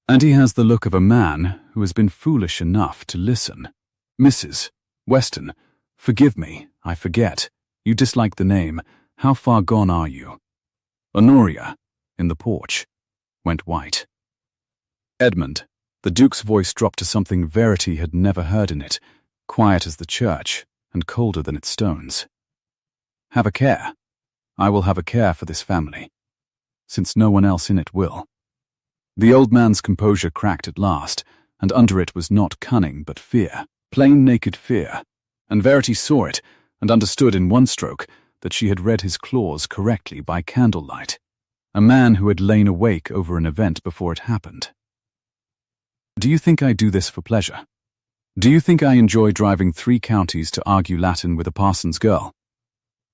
And he has the look of a man who has been foolish enough to listen. Mrs. Weston, forgive me, I forget. You dislike the name. How far gone are you?" Honoria, in the porch, went white. "Edmund," the Duke's voice dropped to something Verity had never heard in it, quiet as the church and colder than its stones. "Have a care. I will have a care for this family, since no one else in it will." The old man's composure cracked at last, and under it was not cunning but fear, plain naked fear, and Verity saw it and understood in one stroke that she had read his clause correctly by candlelight, a man who had lain awake over an event before it happened. "Do you think I do this for pleasure? Do you think I enjoy driving 3 counties to argue Latin with a parson's girl?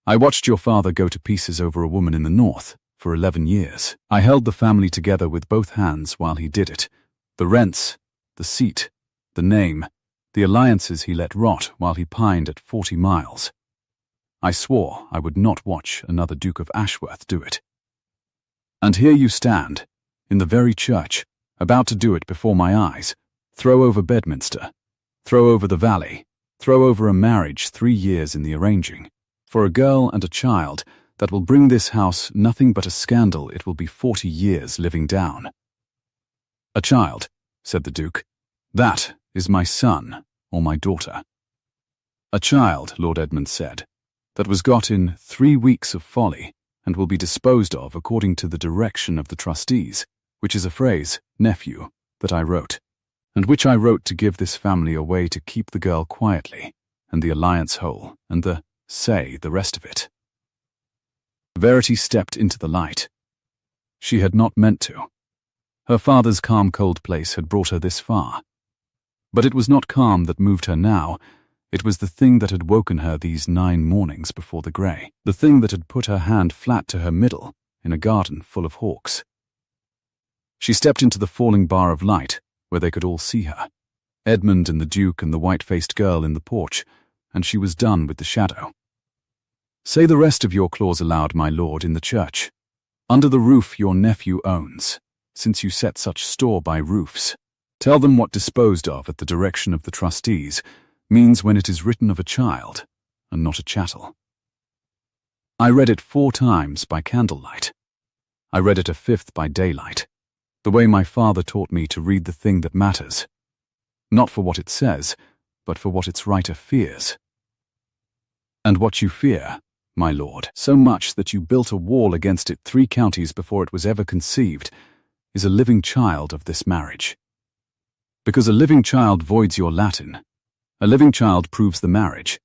I watched your father go to pieces over a woman in the north for 11 years. I held the family together with both hands while he did it. The rents, the seat, the name, the alliances he let rot while he pined at 40 miles. I swore I would not watch another Duke of Ashworth do it. And here you stand, in the very church, about to do it before my eyes, throw over Bedminster, throw over the valley, throw over a marriage 3 years in the arranging. For a girl and a child that will bring this house nothing but a scandal it will be 40 years living down." "A child," said the Duke. "That is my son or my daughter." "A child," Lord Edmund said, "that was got in 3 weeks of folly and will be disposed of according to the direction of the trustees, which is a phrase, nephew, that I wrote, and which I wrote to give this family a way to keep the girl quietly, and the alliance whole, and the rest of it." Verity stepped into the light. She had not meant to. Her father's calm cold place had brought her this far. But it was not calm that moved her now. It was the thing that had woken her these 9 mornings before the grey, the thing that had put her hand flat to her middle in a garden full of hawks. She stepped into the falling bar of light, where they could all see her, Edmund and the Duke and the white-faced girl in the porch, and she was done with the shadow. "Say the rest of your clause aloud, my lord, in the church. Under the roof your nephew owns, since you set such store by roofs. Tell them what disposed of at the direction of the trustees means when it is written of a child, and not a chattel." I read it 4 times by candlelight. I read it a 5th by daylight. The way my father taught me to read the thing that matters. Not for what it says, but for what its writer fears. And what you fear, my lord, so much that you built a wall against it 3 counties before it was ever conceived, is a living child of this marriage. Because a living child voids your Latin. A living child proves the marriage.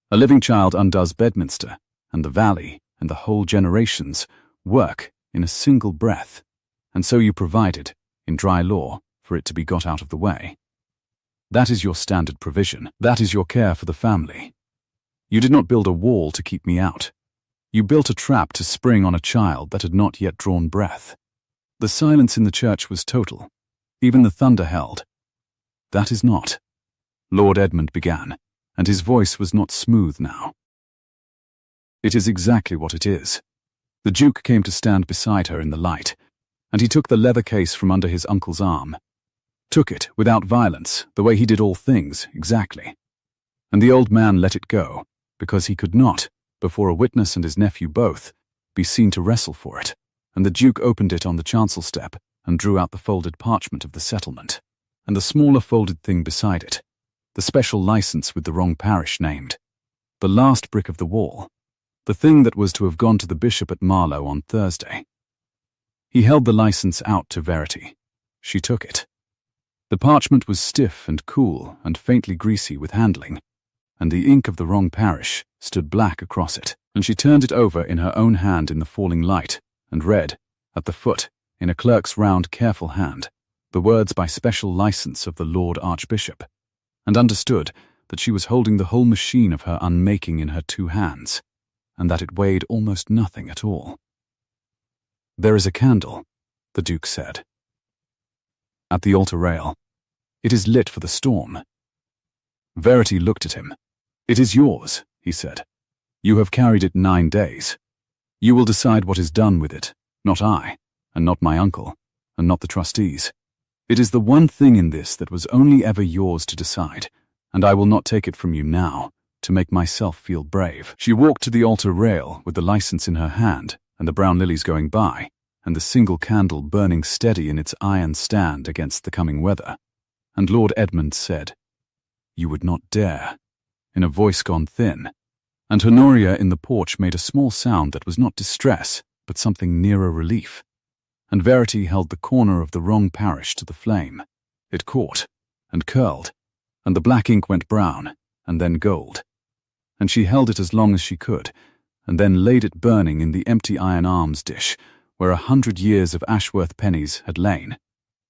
A living child undoes Bedminster, and the valley, and the whole generations work in a single breath. And so you provided, in dry law, for it to be got out of the way. That is your standard provision. That is your care for the family. You did not build a wall to keep me out. You built a trap to spring on a child that had not yet drawn breath. The silence in the church was total. Even the thunder held. That is not. Lord Edmund began, and his voice was not smooth now. It is exactly what it is. The Duke came to stand beside her in the light, and he took the leather case from under his uncle's arm. Took it, without violence, the way he did all things, exactly. And the old man let it go, because he could not, before a witness and his nephew both, be seen to wrestle for it, and the Duke opened it on the chancel step and drew out the folded parchment of the settlement, and the smaller folded thing beside it, the special license with the wrong parish named, the last brick of the wall, the thing that was to have gone to the bishop at Marlow on Thursday. He held the license out to Verity. She took it. The parchment was stiff and cool and faintly greasy with handling, and the ink of the wrong parish stood black across it, and she turned it over in her own hand in the falling light, and read, at the foot, in a clerk's round, careful hand, the words by special license of the Lord Archbishop, and understood that she was holding the whole machine of her unmaking in her 2 hands, and that it weighed almost nothing at all. "There is a candle," the Duke said, "at the altar rail. It is lit for the storm." Verity looked at him. "It is yours," he said. "You have carried it 9 days. You will decide what is done with it, not I, and not my uncle, and not the trustees. It is the one thing in this that was only ever yours to decide, and I will not take it from you now, to make myself feel brave." She walked to the altar rail with the license in her hand, and the brown lilies going by, and the single candle burning steady in its iron stand against the coming weather. And Lord Edmund said, "You would not dare," in a voice gone thin, and Honoria in the porch made a small sound that was not distress, but something nearer relief. And Verity held the corner of the wrong parish to the flame. It caught, and curled, and the black ink went brown, and then gold. And she held it as long as she could, and then laid it burning in the empty iron arms dish, where 100 years of Ashworth pennies had lain,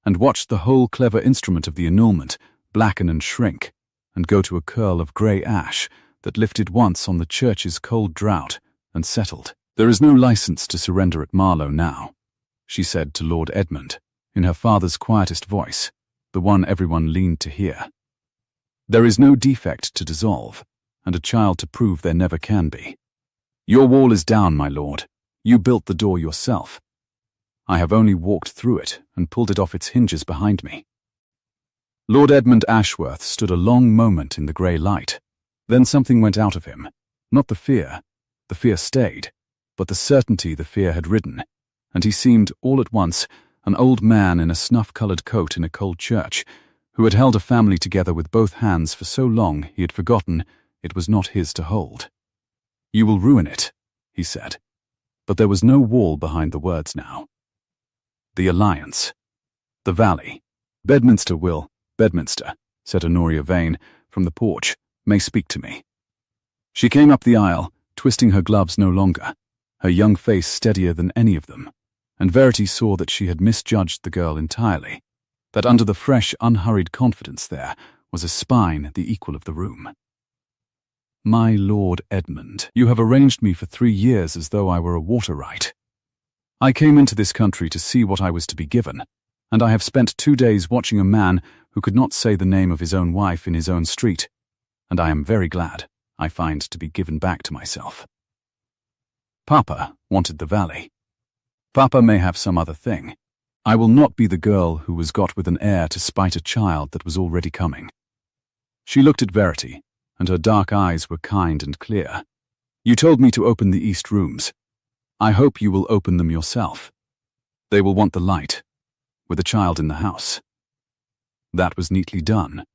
and watched the whole clever instrument of the annulment blacken and shrink, and go to a curl of grey ash that lifted once on the church's cold draught and settled. "There is no license to surrender at Marlow now," she said to Lord Edmund, in her father's quietest voice, the one everyone leaned to hear. "There is no defect to dissolve, and a child to prove there never can be. Your wall is down, my lord. You built the door yourself. I have only walked through it and pulled it off its hinges behind me." Lord Edmund Ashworth stood a long moment in the grey light. Then something went out of him. Not the fear stayed, but the certainty the fear had ridden, and he seemed, all at once, an old man in a snuff-coloured coat in a cold church, who had held a family together with both hands for so long he had forgotten it was not his to hold. "You will ruin it," he said. But there was no wall behind the words now. "The alliance. The valley. Bedminster will, Bedminster," said Honoria Vane, from the porch, "may speak to me." She came up the aisle, twisting her gloves no longer, her young face steadier than any of them, and Verity saw that she had misjudged the girl entirely, that under the fresh, unhurried confidence there was a spine the equal of the room. "My Lord Edmund, you have arranged me for 3 years as though I were a water right. I came into this country to see what I was to be given, and I have spent 2 days watching a man who could not say the name of his own wife in his own street, and I am very glad, I find, to be given back to myself. Papa wanted the valley. Papa may have some other thing. I will not be the girl who was got with an heir to spite a child that was already coming." She looked at Verity, and her dark eyes were kind and clear. "You told me to open the east rooms. I hope you will open them yourself. They will want the light. with a child in the house. That was neatly done,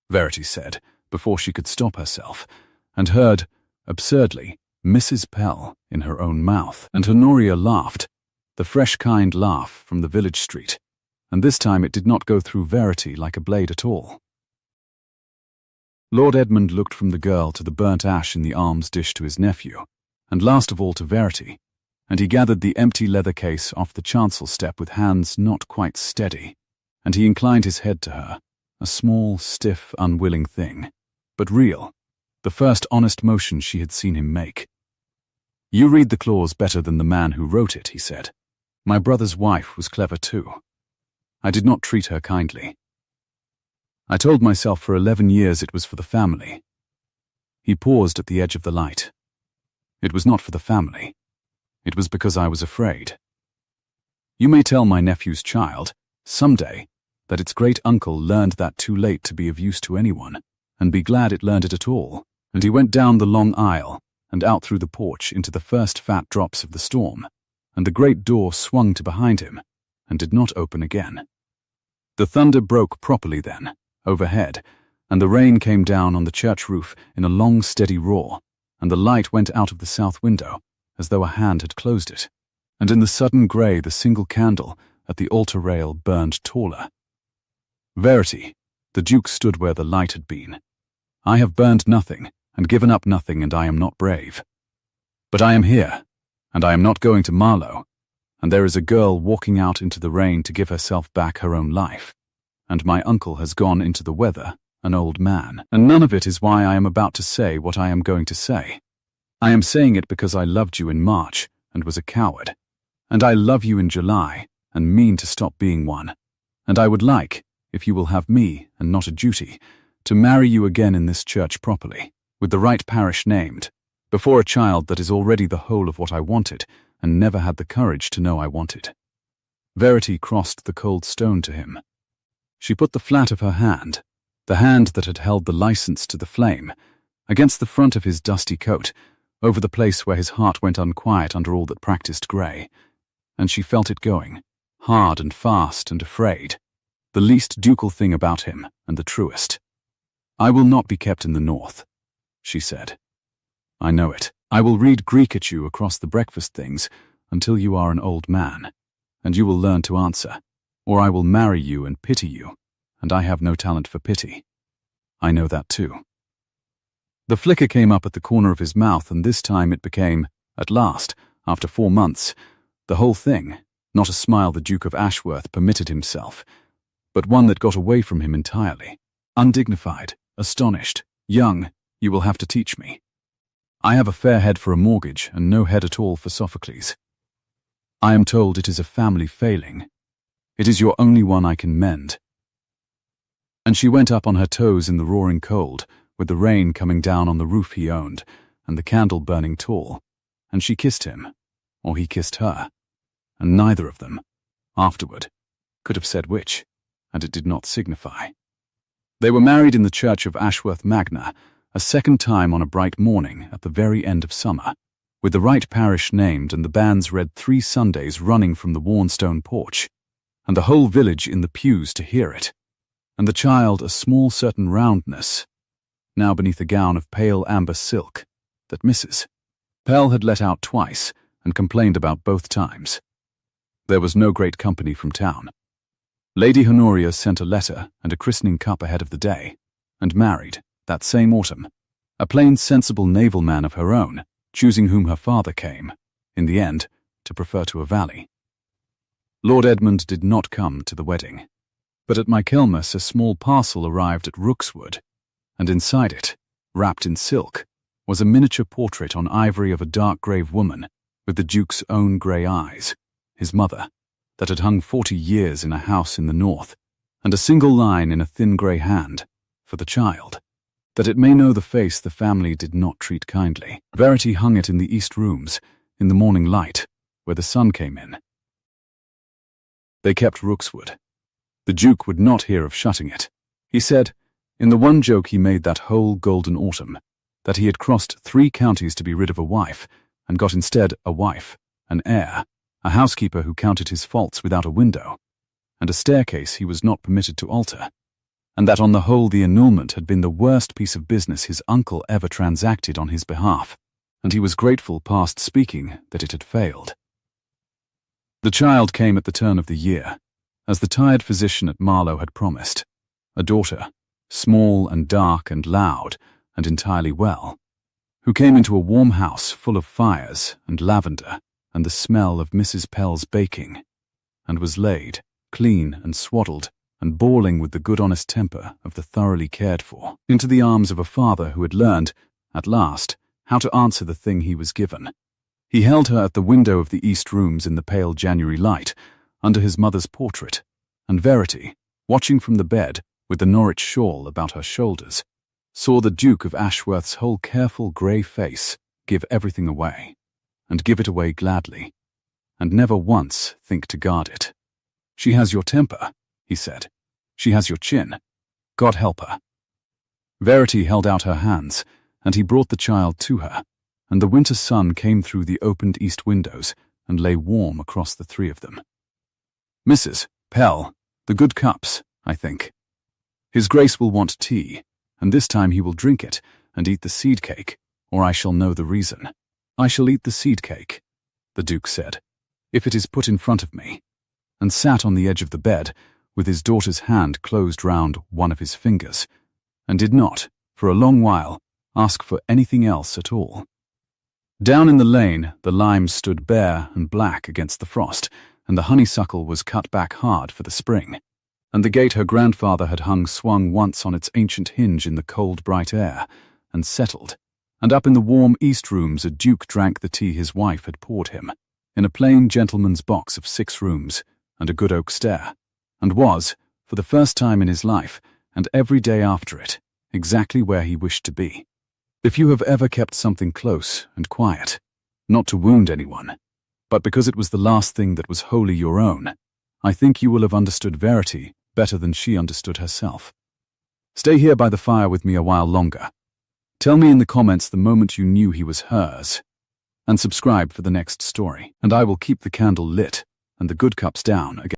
Verity said, before she could stop herself, and heard, absurdly, Mrs. Pell in her own mouth, and Honoria laughed, the fresh kind laugh from the village street, and this time it did not go through Verity like a blade at all. Lord Edmund looked from the girl to the burnt ash in the alms dish to his nephew, and last of all to Verity, and he gathered the empty leather case off the chancel step with hands not quite steady, and he inclined his head to her, a small, stiff, unwilling thing, but real, the first honest motion she had seen him make. "You read the clause better than the man who wrote it," he said. "My brother's wife was clever too. I did not treat her kindly. I told myself for 11 years it was for the family." He paused at the edge of the light. "It was not for the family. It was because I was afraid. You may tell my nephew's child, someday, that its great-uncle learned that too late to be of use to anyone, and be glad it learned it at all." And he went down the long aisle and out through the porch into the first fat drops of the storm, and the great door swung to behind him and did not open again. The thunder broke properly then, overhead, and the rain came down on the church roof in a long steady roar, and the light went out of the south window as though a hand had closed it, and in the sudden grey the single candle at the altar rail burned taller. Verity, the Duke stood where the light had been. "I have burned nothing, and given up nothing, and I am not brave. But I am here, and I am not going to Marlow, and there is a girl walking out into the rain to give herself back her own life, and my uncle has gone into the weather, an old man, and none of it is why I am about to say what I am going to say. I am saying it because I loved you in March and was a coward, and I love you in July and mean to stop being one, and I would like, if you will have me and not a duty, to marry you again in this church properly, with the right parish named, before a child that is already the whole of what I wanted and never had the courage to know I wanted." Verity crossed the cold stone to him. She put the flat of her hand, the hand that had held the license to the flame, against the front of his dusty coat, over the place where his heart went unquiet under all that practiced grey, and she felt it going, hard and fast and afraid, the least ducal thing about him and the truest. "I will not be kept in the north," she said. "I know it. I will read Greek at you across the breakfast things until you are an old man, and you will learn to answer, or I will marry you and pity you, and I have no talent for pity. I know that too." The flicker came up at the corner of his mouth, and this time it became, at last, after 4 months, the whole thing, not a smile the Duke of Ashworth permitted himself, but one that got away from him entirely. "Undignified, astonished, young, you will have to teach me. I have a fair head for a mortgage and no head at all for Sophocles. I am told it is a family failing. It is your only one I can mend." And she went up on her toes in the roaring cold, with the rain coming down on the roof he owned, and the candle burning tall, and she kissed him, or he kissed her, and neither of them, afterward, could have said which, and it did not signify. They were married in the church of Ashworth Magna, a second time on a bright morning at the very end of summer, with the right parish named and the bands read 3 Sundays running from the worn stone porch, and the whole village in the pews to hear it, and the child a small certain roundness, now beneath a gown of pale amber silk, that Mrs. Pell had let out twice and complained about both times. There was no great company from town. Lady Honoria sent a letter and a christening cup ahead of the day, and married, that same autumn, a plain sensible naval man of her own, choosing whom her father came, in the end, to prefer to a valley. Lord Edmund did not come to the wedding, but at Michaelmas a small parcel arrived at Rookswood, and inside it, wrapped in silk, was a miniature portrait on ivory of a dark grave woman with the Duke's own grey eyes, his mother, that had hung 40 years in a house in the north, and a single line in a thin grey hand, for the child, that it may know the face the family did not treat kindly. Verity hung it in the east rooms, in the morning light, where the sun came in. They kept Rookswood. The Duke would not hear of shutting it. He said, in the one joke he made that whole golden autumn, that he had crossed 3 counties to be rid of a wife, and got instead a wife, an heir, a housekeeper who counted his faults without a window, and a staircase he was not permitted to alter, and that on the whole the annulment had been the worst piece of business his uncle ever transacted on his behalf, and he was grateful past speaking that it had failed. The child came at the turn of the year, as the tired physician at Marlow had promised, a daughter, small and dark and loud and entirely well, who came into a warm house full of fires and lavender and the smell of Mrs. Pell's baking, and was laid, clean and swaddled, and bawling with the good honest temper of the thoroughly cared for, into the arms of a father who had learned, at last, how to answer the thing he was given. He held her at the window of the east rooms in the pale January light, under his mother's portrait, and Verity, watching from the bed, with the Norwich shawl about her shoulders, saw the Duke of Ashworth's whole careful grey face give everything away, and give it away gladly, and never once think to guard it. "She has your temper," he said. "She has your chin. God help her." Verity held out her hands, and he brought the child to her, and the winter sun came through the opened east windows and lay warm across the three of them. "Mrs. Pell, the good cups, I think. His Grace will want tea, and this time he will drink it and eat the seed cake, or I shall know the reason." "I shall eat the seed cake," the Duke said, "if it is put in front of me," and sat on the edge of the bed, with his daughter's hand closed round one of his fingers, and did not, for a long while, ask for anything else at all. Down in the lane, the limes stood bare and black against the frost, and the honeysuckle was cut back hard for the spring, and the gate her grandfather had hung swung once on its ancient hinge in the cold bright air, and settled, and up in the warm east rooms a duke drank the tea his wife had poured him, in a plain gentleman's box of 6 rooms, and a good oak stair, and was, for the first time in his life, and every day after it, exactly where he wished to be. If you have ever kept something close and quiet, not to wound anyone, but because it was the last thing that was wholly your own, I think you will have understood Verity better than she understood herself. Stay here by the fire with me a while longer. Tell me in the comments the moment you knew he was hers, and subscribe for the next story, and I will keep the candle lit and the good cups down again.